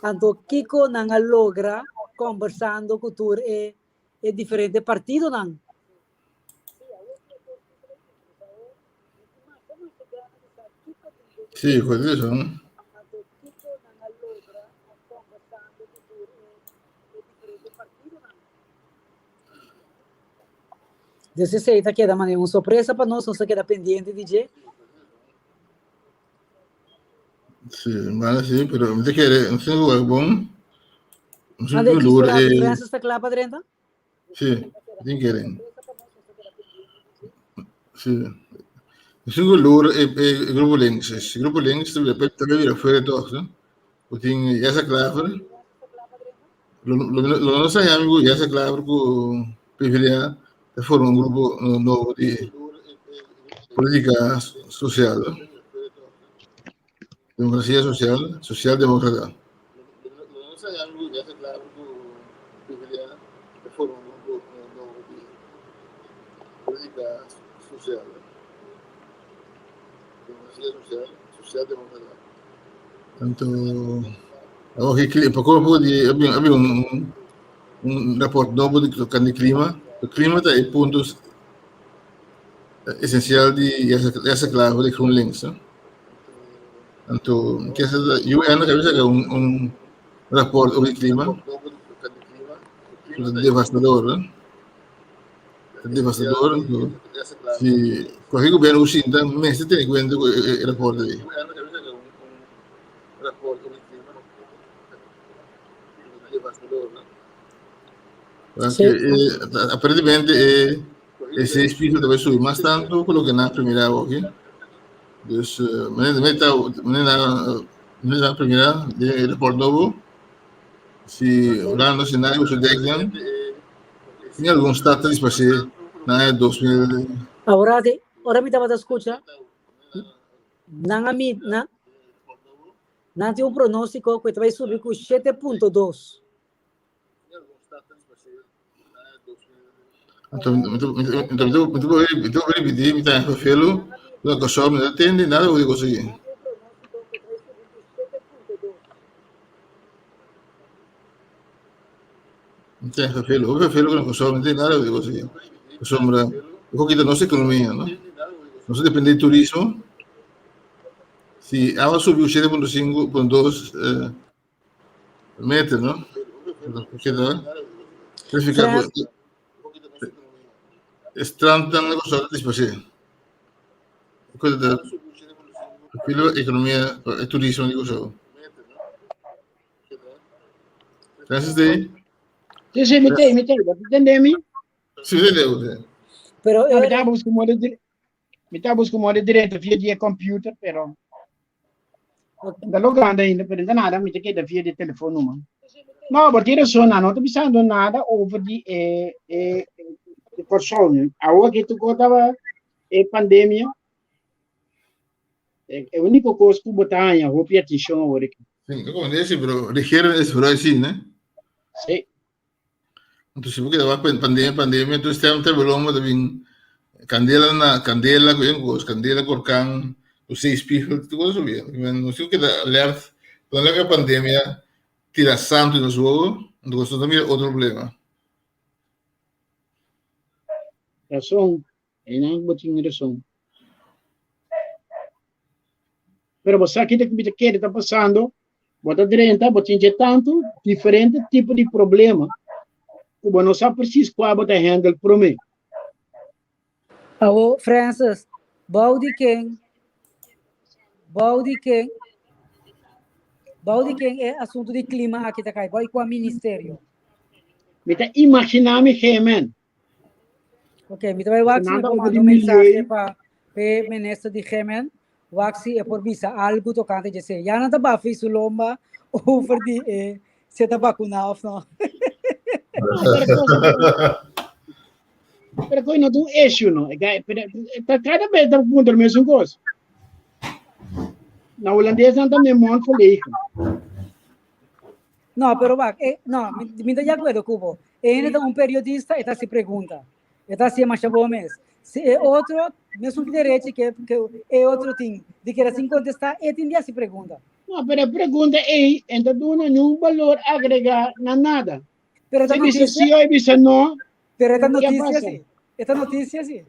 Então, Kiko não logra conversando com o diferente partido, não. Sì, quelli sono. Desse jeito aqui, da maneira, uma surpresa para nós, não se queda pendente, DJ. Sì, ma sì, però mi chiede, non so è buono. Non so Ande più aqui, loro a e diferença está clara para dentro? sì, ti chiede. Sì. Non so loro e il gruppo links. Il gruppo links deve avere fuori tosse. Putin essa clave. Lo sai amico, essa clave con PVDA e forma un gruppo nuovo di politica sociale. Democracia social, socialdemocrata. Politica sociale. Democracia social, socialdemocrata. Tanto, abbiamo un rapporto dopo di clima. Il clima è il punto essenziale di essa clave di GroenLinks. Tanto, che io e Anna capisco che è un rapporto con il clima devastador. Devastador. Se qualche governo uscita, me si tiene in conto il rapporto lì. Anche, apparentemente si è spinto dove su, ma tanto quello che non premierà oggi. Dus meneer de premier, de rapport novo, si Orlando cenário se declan, tinha algum status de passeio na 2000. Agora me estava a escutar. Não tem um pronóstico que vai subir com 7,2. Então, vou repetir, me está felo, não consome, não atende, nada eu vou conseguir. Então, felo que não consome, não tem nada eu vou conseguir. Sombra, eu vou quitar nossa economia, não? Nós dependemos do turismo. Se ela subiu 7,5,2 metros, não? Porque dá? Vai ficar estranho negócio de passeio. Coisa da economia e turismo, digo só. Graças a Deus. Sì, mi te, entendemi? Sì, vedevo. Pero Mi estava buscando modo direto via di computer, però. Da logando ainda, per nada, mi te chiede via di telefono, ma. No, perché adesso non sto pensando nada over di persone. Ora che tu contava pandemia, è l'unico cosa che bottaglia, ho più attenzione ora. Sì, come dici, però richiede esplorar sì, né? Sì. Entonces, porque daba pandemia, entonces te volvemos de candela, candela corcan, os 6 pijos, tudo isso bien. Não sei o que da alert, quando a pandemia tira santo no jogo, entonces também outro problema. Razão, não botinho razão. Pero você aqui que está passando, bota direita, botinho tanto, diferente tipo de problema. Como não sabe preciso qual bota handle para mim. Alô, Francis, Baudi quem é assunto de clima aqui tá cai, vai com o ministério. Me tá imaginar me Yemen. Ok, me vai waxi me comando mensagem para o ministro de Yemen, waxi é por visa algo tocante de ser. Já não tá ba fiz o lomba over de se tá vacunado não. Pero coisa não tem issue não. Para cada vez da ponto do mesmo coisa. Na holandesa não também muito feliz. Não, pero va, não, me dá de acordo, Cubo. Ainda um periodista está se pergunta, está se mais bom mês. Se é outro, mesmo direito que é outro tem, de que assim contestar, e tem dia se pergunta. No, pero a pergunta é, então não há nenhum valor agregado na nada. Pero esta Se diz notícia, sim ou diz não, pero esta o que notícia passa? sí, esta notícia sí,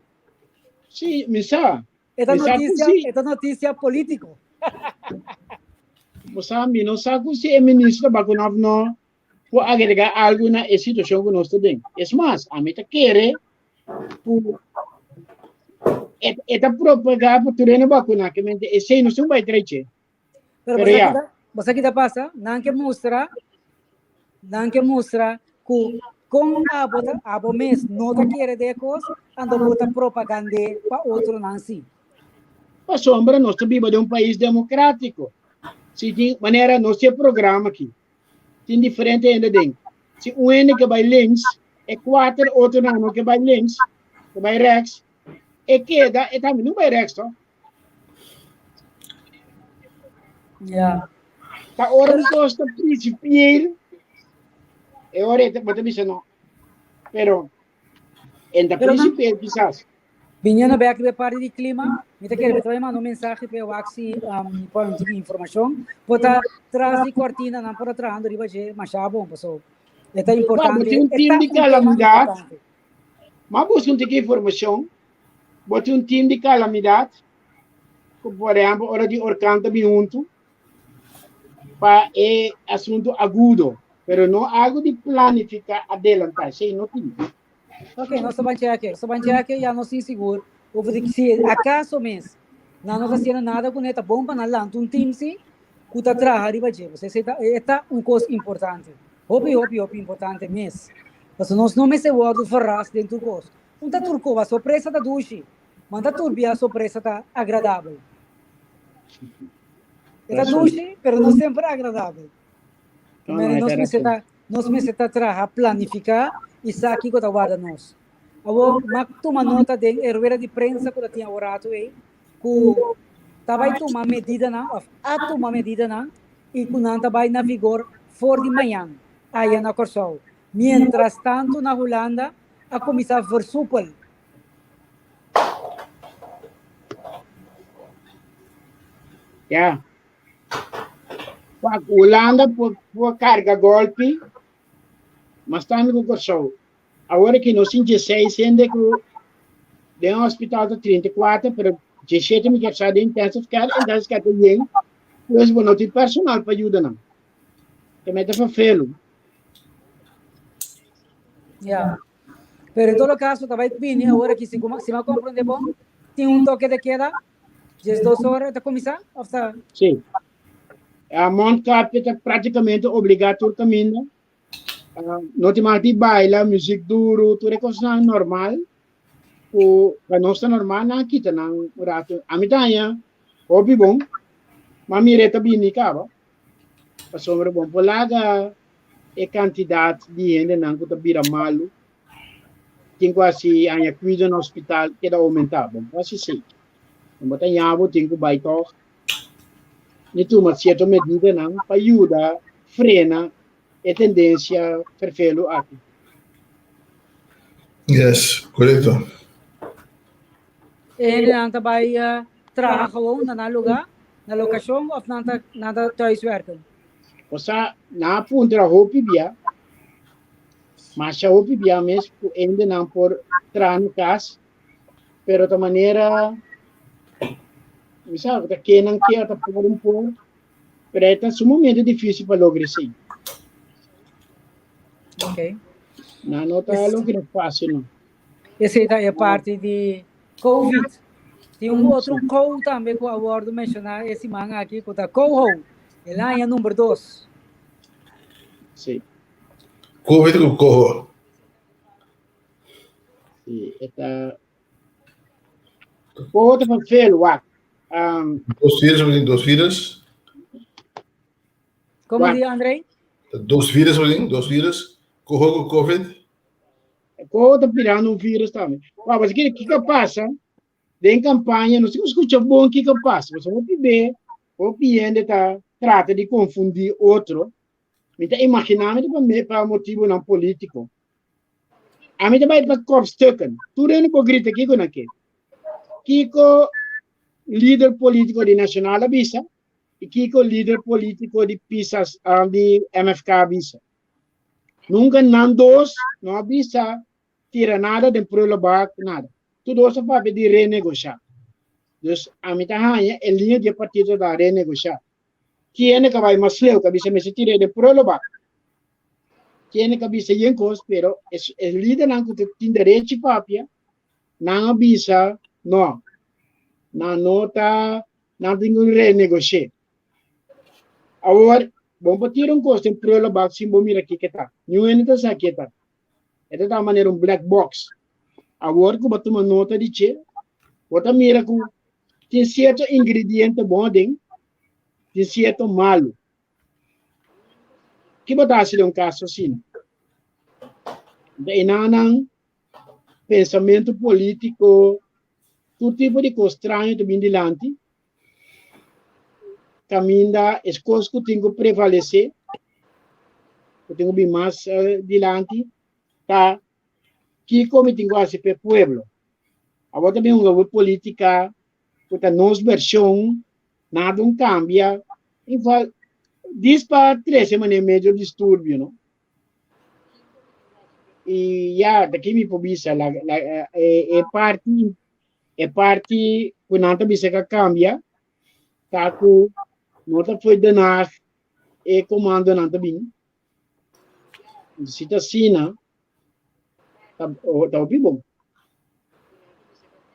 Sim, misa. esta Sim. notícia político. Você não sabe se é ministro Bakunov não por agregar algo na situação que nós estamos. É mais, a mim quer por esta propagar por tudo no Bakunov, que mente esse não vai trazer. Pero Pero você kita pasa, nan que mostra que com abo mes não ta quer de coisa, ando bota propaganda para outro não sim. a sombra nós vivemos de país democrático. Se de maneira nós temos programa aqui, tem diferente ainda dentro. Se um ene que vai links, é quatro outro não que vai links, que vai rex, é queda, é também não vai rex, tá? Yeah. Tá hora de nós tá principiar, é hora de botar isso não. Pero, ainda principiar quizás. Vinha na back de parte de clima, me quer beto mandar mensagem para o Axi para uma informação, bota traz de cortina não para trás ando riba je machabo, pessoal. É tão importante. Botar um time de calamidade. Mas busca informação, bota um time de calamidade, por exemplo, hora de orcanta junto, para é assunto agudo, pero não algo de planificar adelantar, sei não tem. Ok, nós sabemos que já não se seguro. O que se acaso mesmo, não está fazendo nada com esta bomba na lã, um time se que está atrás arriba de você, está coisa importante. Hobby importante mesmo. Mas nós não me se guarda farras dentro do coisa. Tá turco a surpresa da duche, mas tá turbia a surpresa tá agradável. Está duche, pero não sempre agradável. Nós me se tá atrás a planificar e sabe que guarda nós. Agora, toma nota de rueda de prensa que tinha orado aí, que vai tomar medida e que não vai na vigor for de manhã, aí na Corsol. Mientras tanto, na Holanda, a começar a versupel. Yeah. A Holanda por carga golpe, mas está no Corsol. Agora que nós temos 16, ainda que de um hospital de 34, pero 17 me quer sair de intensive care, então que tem bem, pois não tem personal para ajudar não. Que mete para felo. Yeah. Pero em todo caso, vai vir agora que se me compreende bom, tem toque de queda, 2 horas de começar, ou está? Sim. A Montcap está praticamente obrigatório caminho. Não tem mais de baila, música duro, tudo é coisa normal. Para nós é normal, não kita não rato. A mitanya, hobby bom, mas mireta bem cá, para sombra bom, polaga é quantidade de gente não que tá vira malo. Tem quase a cuida no hospital que dá aumentar, bom, quase sei. Não tem abo, tem que baitar. E tu uma certa medida não para ajudar, frena a tendência perfeito aqui. Yes, correto. Ele não vai trabalhar gewoon na lugar, na locação, ou nada thuis werken? Ou seja, na ponta da roupa bia, mas a roupa bia mesmo ainda não por entrar no caso, pero de maneira, sabe, que não quer tá por pouco, pero é sumamente difícil para lograr isso. Ok. Não está logrando fácil não. Essa é parte de COVID. Tem outro co também que eu abordo mencionar esse manga aqui, que está co-ho. Ele é o número 2. Sim. COVID com corro. Sim, está... Outro papel, Dos vírus. Como diz Andrei? Dos vírus. Corro com COVID. Outro pirando vírus também. Mas o que passa? Em campanha, não se escuta bom o que passa. Você vai ver, o cliente trata de confundir outro. Então, imaginamente para motivo não político. A mim também para kopstukken. Tudo é no grita aqui com aqui. Kiko, líder político de Nacional Abisa, aqui com o líder político de PISAS, de MFK Bisa. Nunca não dos, não avisa, tira nada de prolobar, nada. Tudo isso para pedir renegociar. Então, a mitad é linha de partido da renegociar. Tiene que vai mais leu, que bisa me se tira de prolobar. Tiene que bisa yen cos, pero el líder não tem direito papia, não avisa, não. Na nota, não tem que renegociar. Agora, vamos partir custo em prolobar, sim, vamos mirar aqui que tá. Não é nada aqui tá. É da maneira black box. Agora, como tu uma nota de che, bota mira com tem certo ingrediente bom tem certo malo. Que botar se caso assim. Daí não pensamento político, todo tipo de coisa estranho também delante. Caminha, as coisas que tenho que prevalecer, que tenho que mais delante, tá? Que como tenho que fazer para o povo. Agora também uma política, que a nossa versão, nada cambia. Então, diz para 3 semanas e meio de distúrbio, não? E já, daqui me pobisa, é parte, que não também se cambia, tá? Que não foi de nada, é comando não também. Se está assim, tá bom.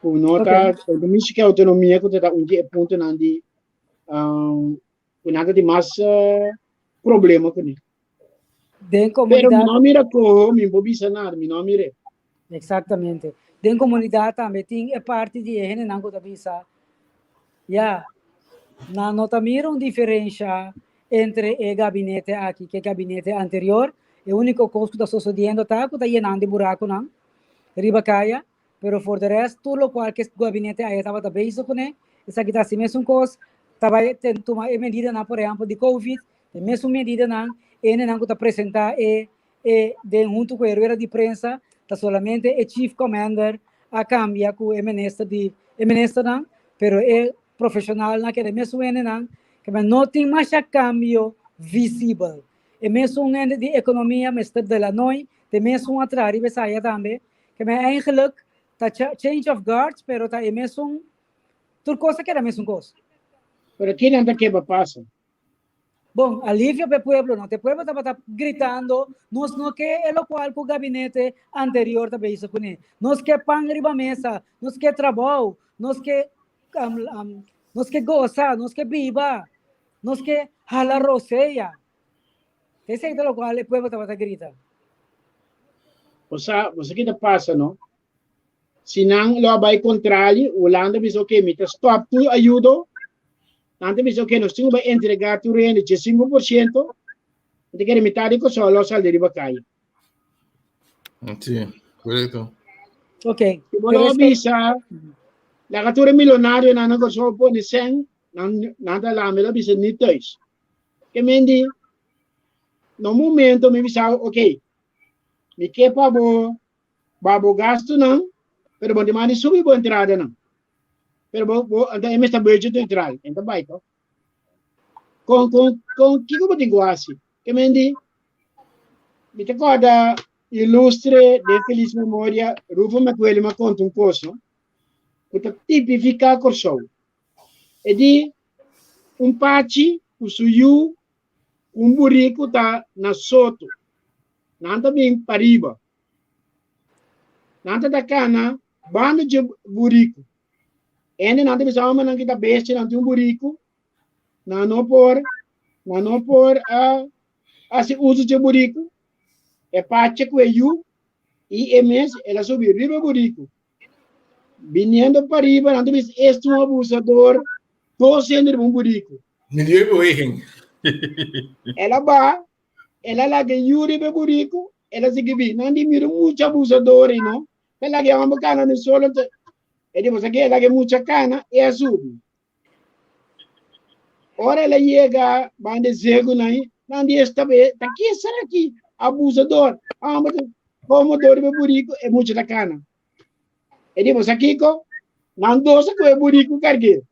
O nota, a doméstica autonomia que está ponto não de, nada de mais problema com ele. Pero mi não mira como, mi pobisa nada, mi não mira. Exatamente. Den comunidade também tem parte de gente não que bisa. Já, não mira diferença entre o gabinete aqui que o gabinete anterior. O único custo da sucedendo tá que tá llenando de buraco não. Riba caia, pero for the rest tudo qual que o gabinete aí estava também isso com né. Isso aqui tá assim mesmo coisa. Tava tomar medida na por exemplo de COVID, mesmo medida não. Ele não está apresentar de junto com a rueda de prensa, está solamente o chief commander a cambiar com o ministro não, pero é profissional na que é mesmo ele não, que não tem mais cambio visível. É mesmo ele de economia, mestre de la noite, tem mesmo atrás e saia também, que é eigenlijk tá change of guards, pero tá é mesmo tudo coisa que é a mesma coisa. Pero aqui não está que passa. Bom, alívio para o povo, não. O povo estava gritando, nós não que é o qual o gabinete anterior também isso com ele. Nós que pão riba mesa, nós que trabalho, nós que goza, nós que viva, nós que jala roceia. Esse é o qual o povo estava gritando. Você que passa, não? Se não lo vai contrário, o Holanda diz ok, me stop tu ajuda. Nanti bisa que nós temos que entregar tu renda de 5%, de que metade que só lo sal de riba cai. Sim, correto. Ok. Se você bisa, la catura milionário na não só pode ser, nada lá me bisa nem dois. Que mendi, no momento me bisa, ok, me que babo gasto não, pero bom demais subir boa entrada não. Pero então esta budget entral, então vai to. Com que como digo assim, que mendi, me te acorda ilustre de feliz memória, Rufo Macueli me conta coisa, que tipifica corso. E di pachi, suyu, burrico tá na soto, nada bem pariba. Nada da cana, bando de burrico. Ene nanti bisa man kita base nanti burrico na no por asi uso de burrico e pache com eu e ms ela subir riba burrico viniendo para riba nanti bis este um abusador sendo um burrico Me dio origen. ela lá que yuri be burrico ela se gibi nanti miro muito abusador não ela que é uma bacana no solo. E depois aqui ela que muita cana e azul. Ora ela chega, bande zego naí, nandi está bem, tá aqui será aqui abusador, mas como dor be burico é muita da cana. E depois aqui co, não dosa com é burico cargue.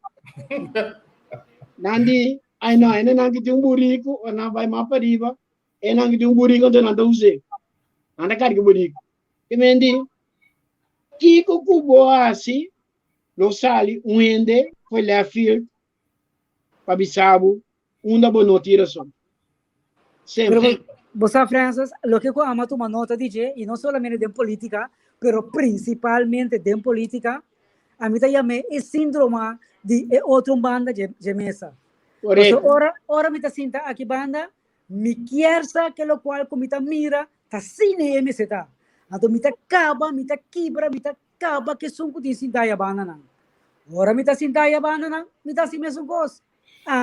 Nandi Ai não, ainda não que tem burrico, ou não vai mais para riba, e não que tem burrico, então não usei. Anda cara que burrico. E mendi, Kiko Kubo assim, lo sali, ende, foi lá field, para Bissau, da boa tiração. Pero Sempre. vos, Francis, lo que eu amo tomar nota de, e não solamente de política, pero principalmente de política, a mim também é síndrome de outra banda de mesa. Correto. Ora me sinta aqui banda, me quer que lo qual como me mira, tá cine MC tá. Então me acaba, me quebra, me acaba que sunco de sinta a banda não. Ora me sinta a banda não, me tá assim mesmo coisa.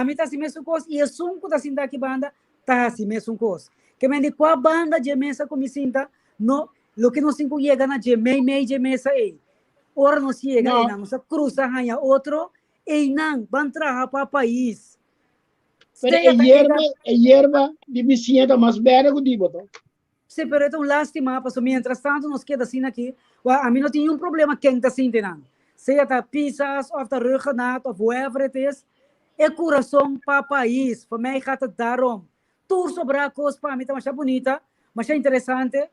Me tá assim mesmo coisa e é sunco da sinta aqui banda, tá assim mesmo coisa. Que me diz qual banda de mesa como me sinta, no, lo que não cinco chega na de mei de mesa aí. Ora não chega aí não, se cruza ganha outro, e não, van trabalhar para o país. Pero é hierba de bicicleta mais velha que o dibo. Sí, pero es una lástima, pues mientras tanto nos queda assim aqui. A mim não tinha problema quem está sentindo. Seja da pizzas, of da ruggenat, of whatever it is. É coração para o país. Para mim, gaat het daarom. Tour sobre a coisa, para mim, está mais bonita, mais interessante.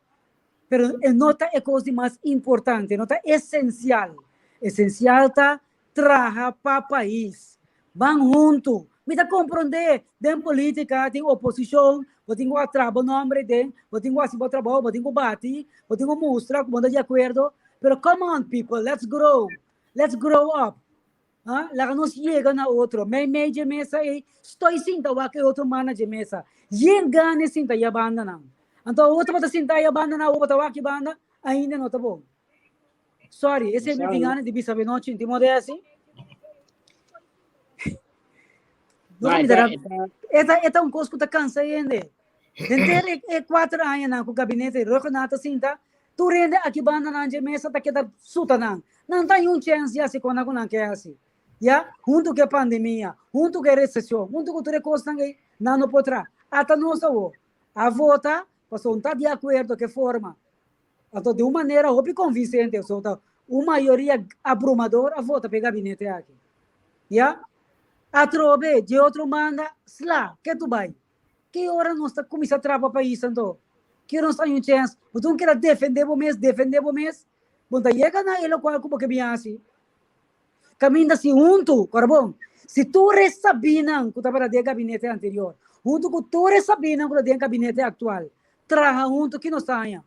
Pero nota é coisa mais importante, nota essencial. Essencial está trabalhar para o país. Vão junto. Me dá compreender, tem política, tem oposição, eu tenho a trabalho nome tem, eu tenho assim para trabalho, eu tenho bate, eu tenho mostrar como de acordo, pero come on people, let's grow up. Lá nos chega na outro, meio de mesa e estou sinta o que outro mana de mesa, yen gane sinta a banda não. Então outro bota sinta a banda não, outro aqui banda ainda não tá bom. Sorry, esse é meu engano de bisa benoite, intimo de assim. Esta um coisa que está cansa ainda. Dentro é 4 anos na gabinete, roconata cinta, tu rende aqui banda na mesa tá que tá suta não. Não tem chance assim quando não quer assim. Já, junto com a pandemia, junto com a recessão, junto com tudo coisa não poderá. Até nós a vota, passou não está de acordo que forma. Então de uma maneira óbvia convincente, uma maioria abrumadora a vota para o gabinete aqui. Já? A trove de outro manda, slá, que tu vai? Que hora nós está começando a trabalhar para isso, então? Que nós temos chance? Então, quer defender o mês? Bom, tá chega na ele qual como que vinha assim. Caminha assim junto, bom. Se tu ressabinan que estava de gabinete anterior, junto com tu ressabinan que de gabinete atual, traga junto que nós saia.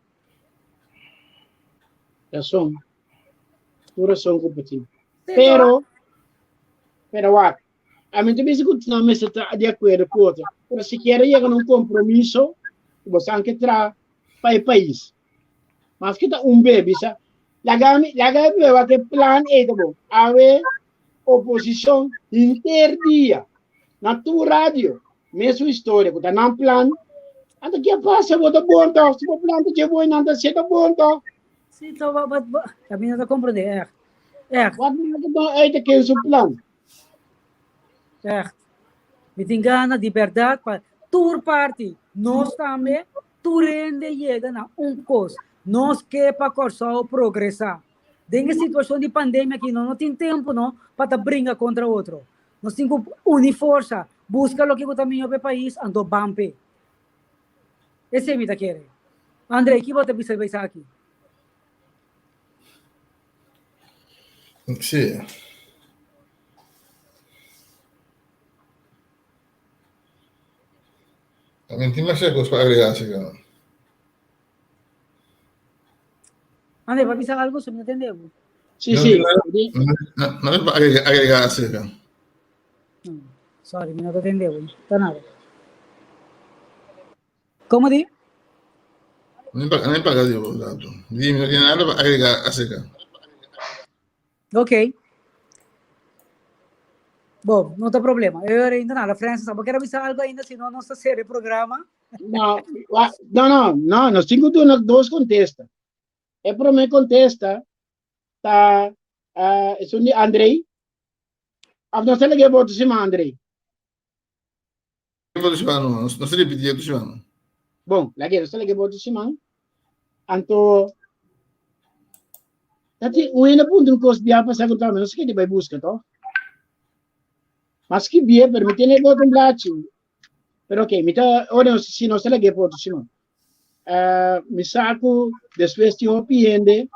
Razão. Pura razão competitiva. Pero, what? A mim também se continua a estar de acordo com outra. Mas se quer chegar num compromisso, você tem que entrar para o país. Mas que está bebê, sabe? Lagami é que plano é bom. Haver oposição interdia na tua rádio. Mesma história, que está na plano. Até que passa, vou dar bom toque. Se o plano te bom, não está sendo bom toque. Sim, então, a mim não está compreendendo. Wat não é que é o plano? Certo. Me engana de verdade para tour party. Nós também, tu rende chega na coisa. Nós que para correr progressar. Dengue situação de pandemia aqui, não tem tempo não para brigar contra outro. Nós temos que unir força, buscar o que o caminho para o país, ando bampe. Esse é o que quer. André, que você precisa aqui? Sim. También tiene más cosas para agregar, así que no. André, ¿va a pisar algo? ¿Se me entendeu? Sim, sim. No es para agregar, así que Sorry, não entendeu. Tá nada. Como diz? no es para agregar, digo, dime, no tiene nada para agregar, así que. Ok. Bom, não tem problema. Eu ainda nada, Francis, só quero avisar algo ainda, senão não se serve o programa. Não, nós temos dois contestas. É para mim contesta, tá, isso é Andrei. Nós temos que botar cima Andrei. No se repetia, tu chama. Bom, lagi, nós temos que botar cima. Então, tati, ainda ponto no custo de apa sa contar, nós que vai buscar, to? Mas que bien, pero me tiene botón blachi. Pero ok, me está, ahora si no se le que por si no. Me saco, después de un piende,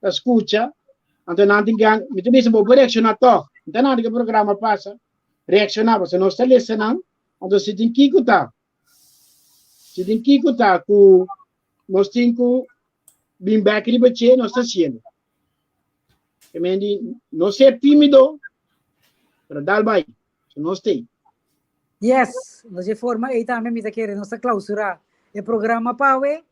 escucha, entonces não tem gang, me também se vou reaccionar toch. Então nada que o programa passa, reaccionar, você não está listenando, então você tem que escutar. Você tem que escutar que nós temos que vir back de bater, nós está sendo. Eu me digo, não ser tímido, para dar bem, se nós tem. Yes, nós de forma aí também me querendo nossa clausura o programa Paue,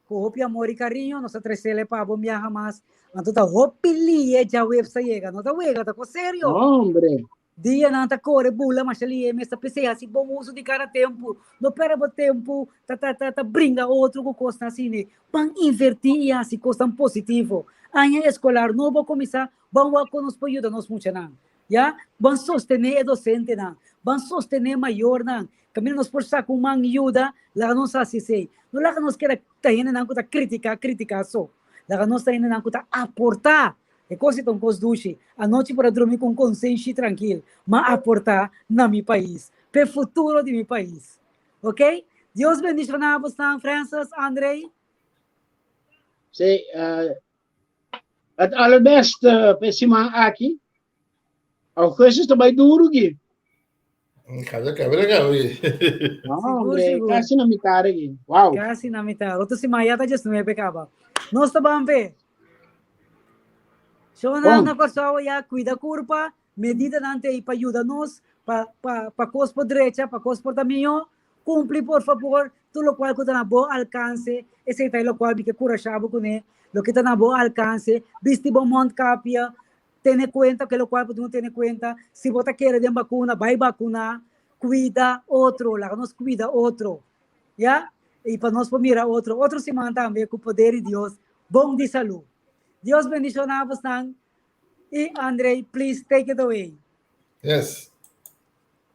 com hopi amor e carinho, nossa trecele para bom viajar mais. Então tá hopi lie já website chega, não tá wega, tá com sério. Hombre. Dia não tá corre bula, mas ali é mesmo pensei assim bom uso de cada tempo, não perde tempo, tá brinca outro com costa assim, né? Pan invertir assim costa positivo. Anha escolar não vou começar, vamos conosco ajuda nos muito não. Ya, van sostener docente não, van sostener maior não. Kami nos força com uma ajuda, lá não sabe se, não lá nos quer tá indo não com crítica só, lá não está indo não com aportar. É coisa tão cosduche. A noite para dormir com consciência tranquilo, mas aportar na meu país, para o futuro de meu país. Ok? Deus bendiga nós, Francis, Andrei. Sim, at allerbäst pessima aqui. Ao coisas também duro aqui. Cabra, Hombre, quase na metade aqui. Uau. Quase na metade. Outro se maia tá just não é pecaba. Nós estamos bem. Shona na pessoa ya cuida curva, medida nante aí para ajudar nós, para cos por direita, para cos por caminho, cumpre por favor, tudo lo qual que está na bom alcance, esse é o qual que cura chavo com ele, lo que está na bom alcance, viste bom monte capia, tem conta que lo qual tu não tem conta, se você quer de vacuna, vai vacunar, cuida outro, lá nós cuida outro, ya? E para nós mirar outro semana também com o poder de Deus, bom de saúde. Dios bendicionamos, and Andrei, please take it away. Yes.